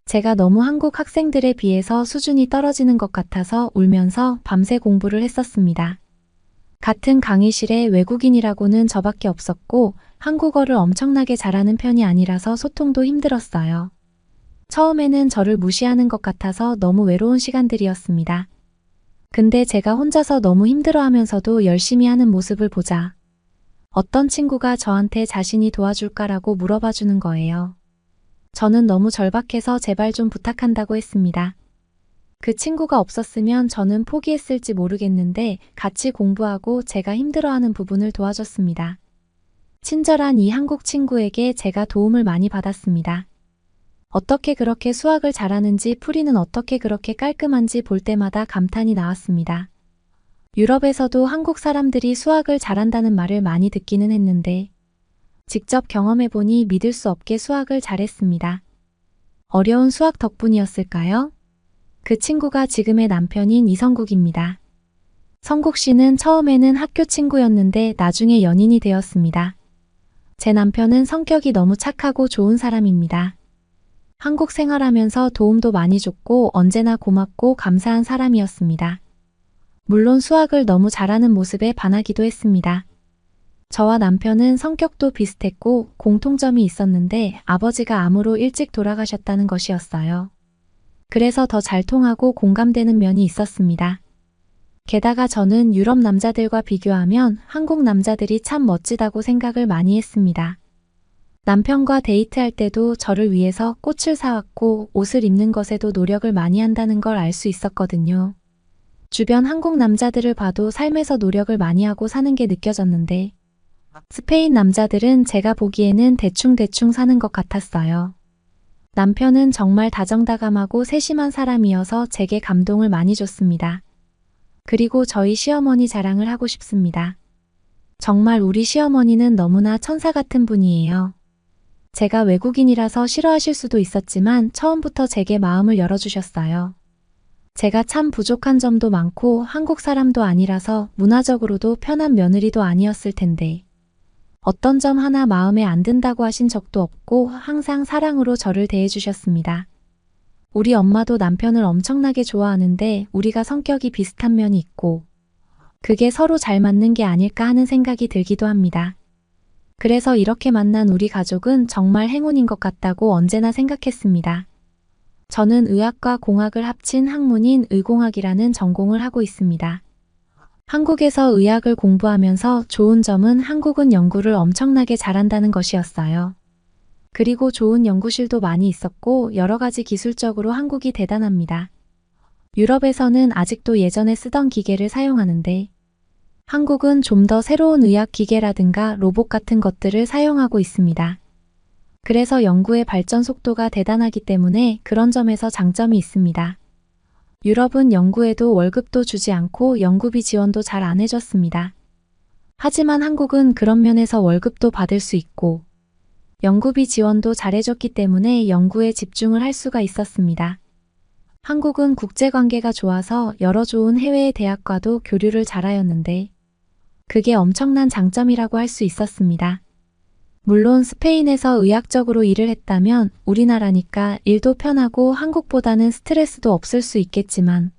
제가 너무 한국 학생들에 비해서 수준이 떨어지는 것 같아서 울면서 밤새 공부를 했었습니다. 같은 강의실에 외국인이라고는 저밖에 없었고 한국어를 엄청나게 잘하는 편이 아니라서 소통도 힘들었어요. 처음에는 저를 무시하는 것 같아서 너무 외로운 시간들이었습니다. 근데 제가 혼자서 너무 힘들어하면서도 열심히 하는 모습을 보자 어떤 친구가 저한테 자신이 도와줄까라고 물어봐 주는 거예요. 저는 너무 절박해서 제발 좀 부탁한다고 했습니다. 그 친구가 없었으면 저는 포기했을지 모르겠는데 같이 공부하고 제가 힘들어하는 부분을 도와줬습니다. 친절한 이 한국 친구에게 제가 도움을 많이 받았습니다. 어떻게 그렇게 수학을 잘하는지 풀이는 어떻게 그렇게 깔끔한지 볼 때마다 감탄이 나왔습니다. 유럽에서도 한국 사람들이 수학을 잘한다는 말을 많이 듣기는 했는데 직접 경험해보니 믿을 수 없게 수학을 잘했습니다. 어려운 수학 덕분이었을까요? 그 친구가 지금의 남편인 이성국입니다. 성국 씨는 처음에는 학교 친구였는데 나중에 연인이 되었습니다. 제 남편은 성격이 너무 착하고 좋은 사람입니다. 한국 생활하면서 도움도 많이 줬고 언제나 고맙고 감사한 사람이었습니다. 물론 수학을 너무 잘하는 모습에 반하기도 했습니다. 저와 남편은 성격도 비슷했고 공통점이 있었는데 아버지가 암으로 일찍 돌아가셨다는 것이었어요. 그래서 더 잘 통하고 공감되는 면이 있었습니다. 게다가 저는 유럽 남자들과 비교하면 한국 남자들이 참 멋지다고 생각을 많이 했습니다. 남편과 데이트할 때도 저를 위해서 꽃을 사왔고 옷을 입는 것에도 노력을 많이 한다는 걸 알 수 있었거든요. 주변 한국 남자들을 봐도 삶에서 노력을 많이 하고 사는 게 느껴졌는데 스페인 남자들은 제가 보기에는 대충대충 사는 것 같았어요. 남편은 정말 다정다감하고 세심한 사람이어서 제게 감동을 많이 줬습니다. 그리고 저희 시어머니 자랑을 하고 싶습니다. 정말 우리 시어머니는 너무나 천사 같은 분이에요. 제가 외국인이라서 싫어하실 수도 있었지만 처음부터 제게 마음을 열어주셨어요. 제가 참 부족한 점도 많고 한국 사람도 아니라서 문화적으로도 편한 며느리도 아니었을 텐데 어떤 점 하나 마음에 안 든다고 하신 적도 없고 항상 사랑으로 저를 대해주셨습니다. 우리 엄마도 남편을 엄청나게 좋아하는데 우리가 성격이 비슷한 면이 있고 그게 서로 잘 맞는 게 아닐까 하는 생각이 들기도 합니다. 그래서 이렇게 만난 우리 가족은 정말 행운인 것 같다고 언제나 생각했습니다. 저는 의학과 공학을 합친 학문인 의공학이라는 전공을 하고 있습니다. 한국에서 의학을 공부하면서 좋은 점은 한국은 연구를 엄청나게 잘한다는 것이었어요. 그리고 좋은 연구실도 많이 있었고 여러 가지 기술적으로 한국이 대단합니다. 유럽에서는 아직도 예전에 쓰던 기계를 사용하는데 한국은 좀 더 새로운 의학 기계라든가 로봇 같은 것들을 사용하고 있습니다. 그래서 연구의 발전 속도가 대단하기 때문에 그런 점에서 장점이 있습니다. 유럽은 연구에도 월급도 주지 않고 연구비 지원도 잘 안 해줬습니다. 하지만 한국은 그런 면에서 월급도 받을 수 있고 연구비 지원도 잘해줬기 때문에 연구에 집중을 할 수가 있었습니다. 한국은 국제관계가 좋아서 여러 좋은 해외의 대학과도 교류를 잘하였는데 그게 엄청난 장점이라고 할 수 있었습니다. 물론 스페인에서 의학적으로 일을 했다면 우리나라니까 일도 편하고 한국보다는 스트레스도 없을 수 있겠지만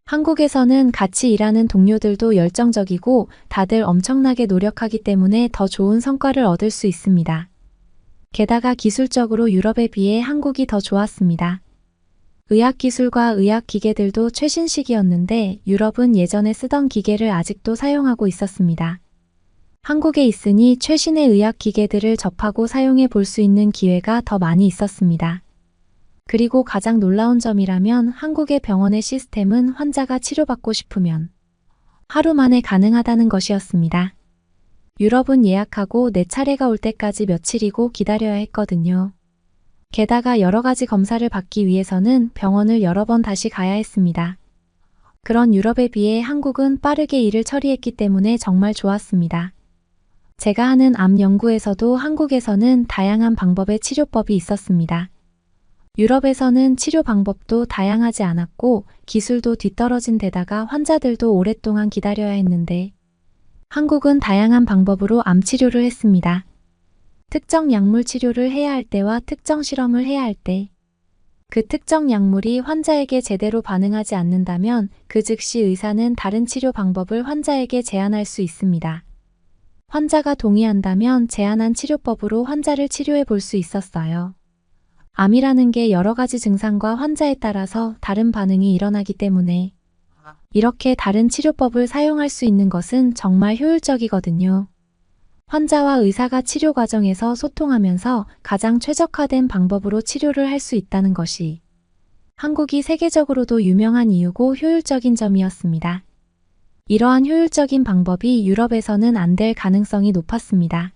한국에서는 같이 일하는 동료들도 열정적이고 다들 엄청나게 노력하기 때문에 더 좋은 성과를 얻을 수 있습니다. 게다가 기술적으로 유럽에 비해 한국이 더 좋았습니다. 의학기술과 의학기계들도 최신식이었는데 유럽은 예전에 쓰던 기계를 아직도 사용하고 있었습니다. 한국에 있으니 최신의 의학기계들을 접하고 사용해 볼 수 있는 기회가 더 많이 있었습니다. 그리고 가장 놀라운 점이라면 한국의 병원의 시스템은 환자가 치료받고 싶으면 하루 만에 가능하다는 것이었습니다. 유럽은 예약하고 내 차례가 올 때까지 며칠이고 기다려야 했거든요. 게다가 여러 가지 검사를 받기 위해서는 병원을 여러 번 다시 가야 했습니다. 그런 유럽에 비해 한국은 빠르게 일을 처리했기 때문에 정말 좋았습니다. 제가 하는 암 연구에서도 한국에서는 다양한 방법의 치료법이 있었습니다. 유럽에서는 치료 방법도 다양하지 않았고 기술도 뒤떨어진 데다가 환자들도 오랫동안 기다려야 했는데 한국은 다양한 방법으로 암 치료를 했습니다. 특정 약물 치료를 해야 할 때와 특정 실험을 해야 할 때, 그 특정 약물이 환자에게 제대로 반응하지 않는다면 그 즉시 의사는 다른 치료 방법을 환자에게 제안할 수 있습니다. 환자가 동의한다면 제안한 치료법으로 환자를 치료해 볼 수 있었어요. 암이라는 게 여러 가지 증상과 환자에 따라서 다른 반응이 일어나기 때문에 이렇게 다른 치료법을 사용할 수 있는 것은 정말 효율적이거든요. 환자와 의사가 치료 과정에서 소통하면서 가장 최적화된 방법으로 치료를 할 수 있다는 것이 한국이 세계적으로도 유명한 이유고 효율적인 점이었습니다. 이러한 효율적인 방법이 유럽에서는 안 될 가능성이 높았습니다.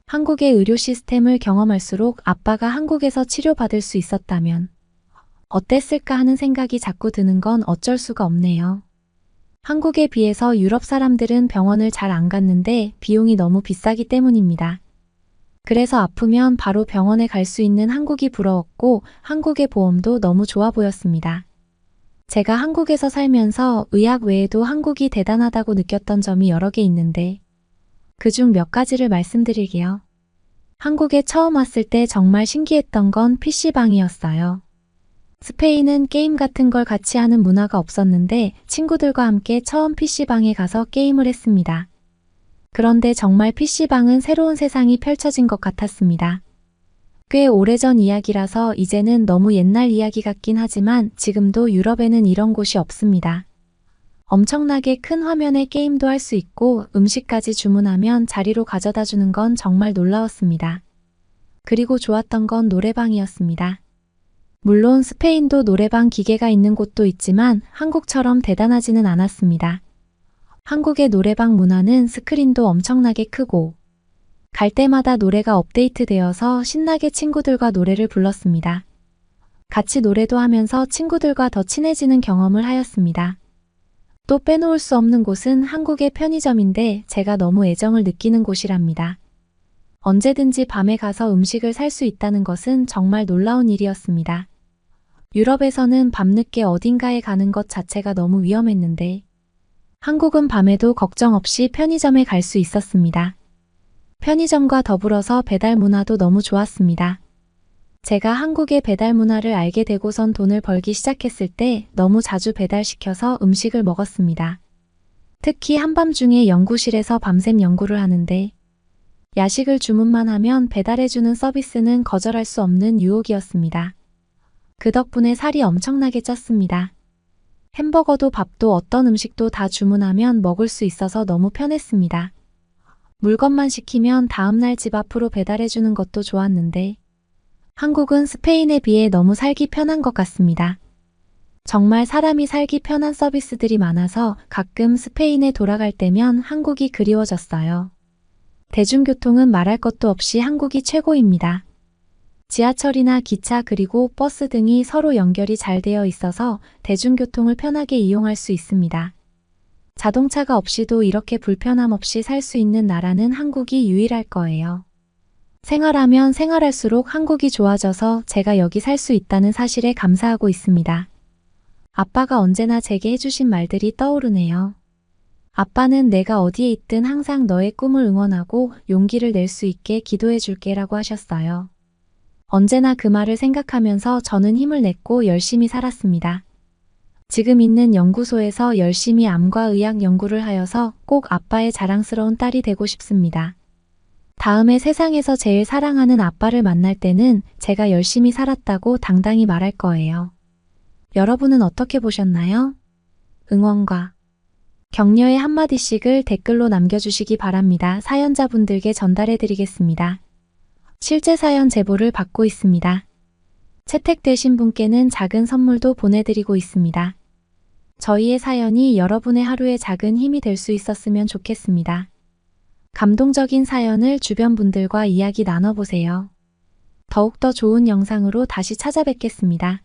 한국의 의료 시스템을 경험할수록 아빠가 한국에서 치료받을 수 있었다면 어땠을까 하는 생각이 자꾸 드는 건 어쩔 수가 없네요. 한국에 비해서 유럽 사람들은 병원을 잘 안 갔는데 비용이 너무 비싸기 때문입니다. 그래서 아프면 바로 병원에 갈 수 있는 한국이 부러웠고 한국의 보험도 너무 좋아 보였습니다. 제가 한국에서 살면서 의학 외에도 한국이 대단하다고 느꼈던 점이 여러 개 있는데 그중 몇 가지를 말씀드릴게요. 한국에 처음 왔을 때 정말 신기했던 건 PC방이었어요. 스페인은 게임 같은 걸 같이 하는 문화가 없었는데 친구들과 함께 처음 PC방에 가서 게임을 했습니다. 그런데 정말 PC방은 새로운 세상이 펼쳐진 것 같았습니다. 꽤 오래전 이야기라서 이제는 너무 옛날 이야기 같긴 하지만 지금도 유럽에는 이런 곳이 없습니다. 엄청나게 큰 화면에 게임도 할 수 있고 음식까지 주문하면 자리로 가져다 주는 건 정말 놀라웠습니다. 그리고 좋았던 건 노래방이었습니다. 물론 스페인도 노래방 기계가 있는 곳도 있지만 한국처럼 대단하지는 않았습니다. 한국의 노래방 문화는 스크린도 엄청나게 크고 갈 때마다 노래가 업데이트되어서 신나게 친구들과 노래를 불렀습니다. 같이 노래도 하면서 친구들과 더 친해지는 경험을 하였습니다. 또 빼놓을 수 없는 곳은 한국의 편의점인데 제가 너무 애정을 느끼는 곳이랍니다. 언제든지 밤에 가서 음식을 살 수 있다는 것은 정말 놀라운 일이었습니다. 유럽에서는 밤늦게 어딘가에 가는 것 자체가 너무 위험했는데 한국은 밤에도 걱정 없이 편의점에 갈 수 있었습니다. 편의점과 더불어서 배달 문화도 너무 좋았습니다. 제가 한국의 배달 문화를 알게 되고선 돈을 벌기 시작했을 때 너무 자주 배달시켜서 음식을 먹었습니다. 특히 한밤중에 연구실에서 밤샘 연구를 하는데 야식을 주문만 하면 배달해주는 서비스는 거절할 수 없는 유혹이었습니다. 그 덕분에 살이 엄청나게 쪘습니다. 햄버거도 밥도 어떤 음식도 다 주문하면 먹을 수 있어서 너무 편했습니다. 물건만 시키면 다음날 집 앞으로 배달해주는 것도 좋았는데 한국은 스페인에 비해 너무 살기 편한 것 같습니다. 정말 사람이 살기 편한 서비스들이 많아서 가끔 스페인에 돌아갈 때면 한국이 그리워졌어요. 대중교통은 말할 것도 없이 한국이 최고입니다. 지하철이나 기차 그리고 버스 등이 서로 연결이 잘 되어 있어서 대중교통을 편하게 이용할 수 있습니다. 자동차가 없이도 이렇게 불편함 없이 살 수 있는 나라는 한국이 유일할 거예요. 생활하면 생활할수록 한국이 좋아져서 제가 여기 살 수 있다는 사실에 감사하고 있습니다. 아빠가 언제나 제게 해주신 말들이 떠오르네요. 아빠는 내가 어디에 있든 항상 너의 꿈을 응원하고 용기를 낼 수 있게 기도해 줄게라고 하셨어요. 언제나 그 말을 생각하면서 저는 힘을 냈고 열심히 살았습니다. 지금 있는 연구소에서 열심히 암과 의학 연구를 하여서 꼭 아빠의 자랑스러운 딸이 되고 싶습니다. 다음에 세상에서 제일 사랑하는 아빠를 만날 때는 제가 열심히 살았다고 당당히 말할 거예요. 여러분은 어떻게 보셨나요? 응원과 격려의 한마디씩을 댓글로 남겨주시기 바랍니다. 사연자분들께 전달해 드리겠습니다. 실제 사연 제보를 받고 있습니다. 채택되신 분께는 작은 선물도 보내드리고 있습니다. 저희의 사연이 여러분의 하루에 작은 힘이 될 수 있었으면 좋겠습니다. 감동적인 사연을 주변 분들과 이야기 나눠보세요. 더욱더 좋은 영상으로 다시 찾아뵙겠습니다.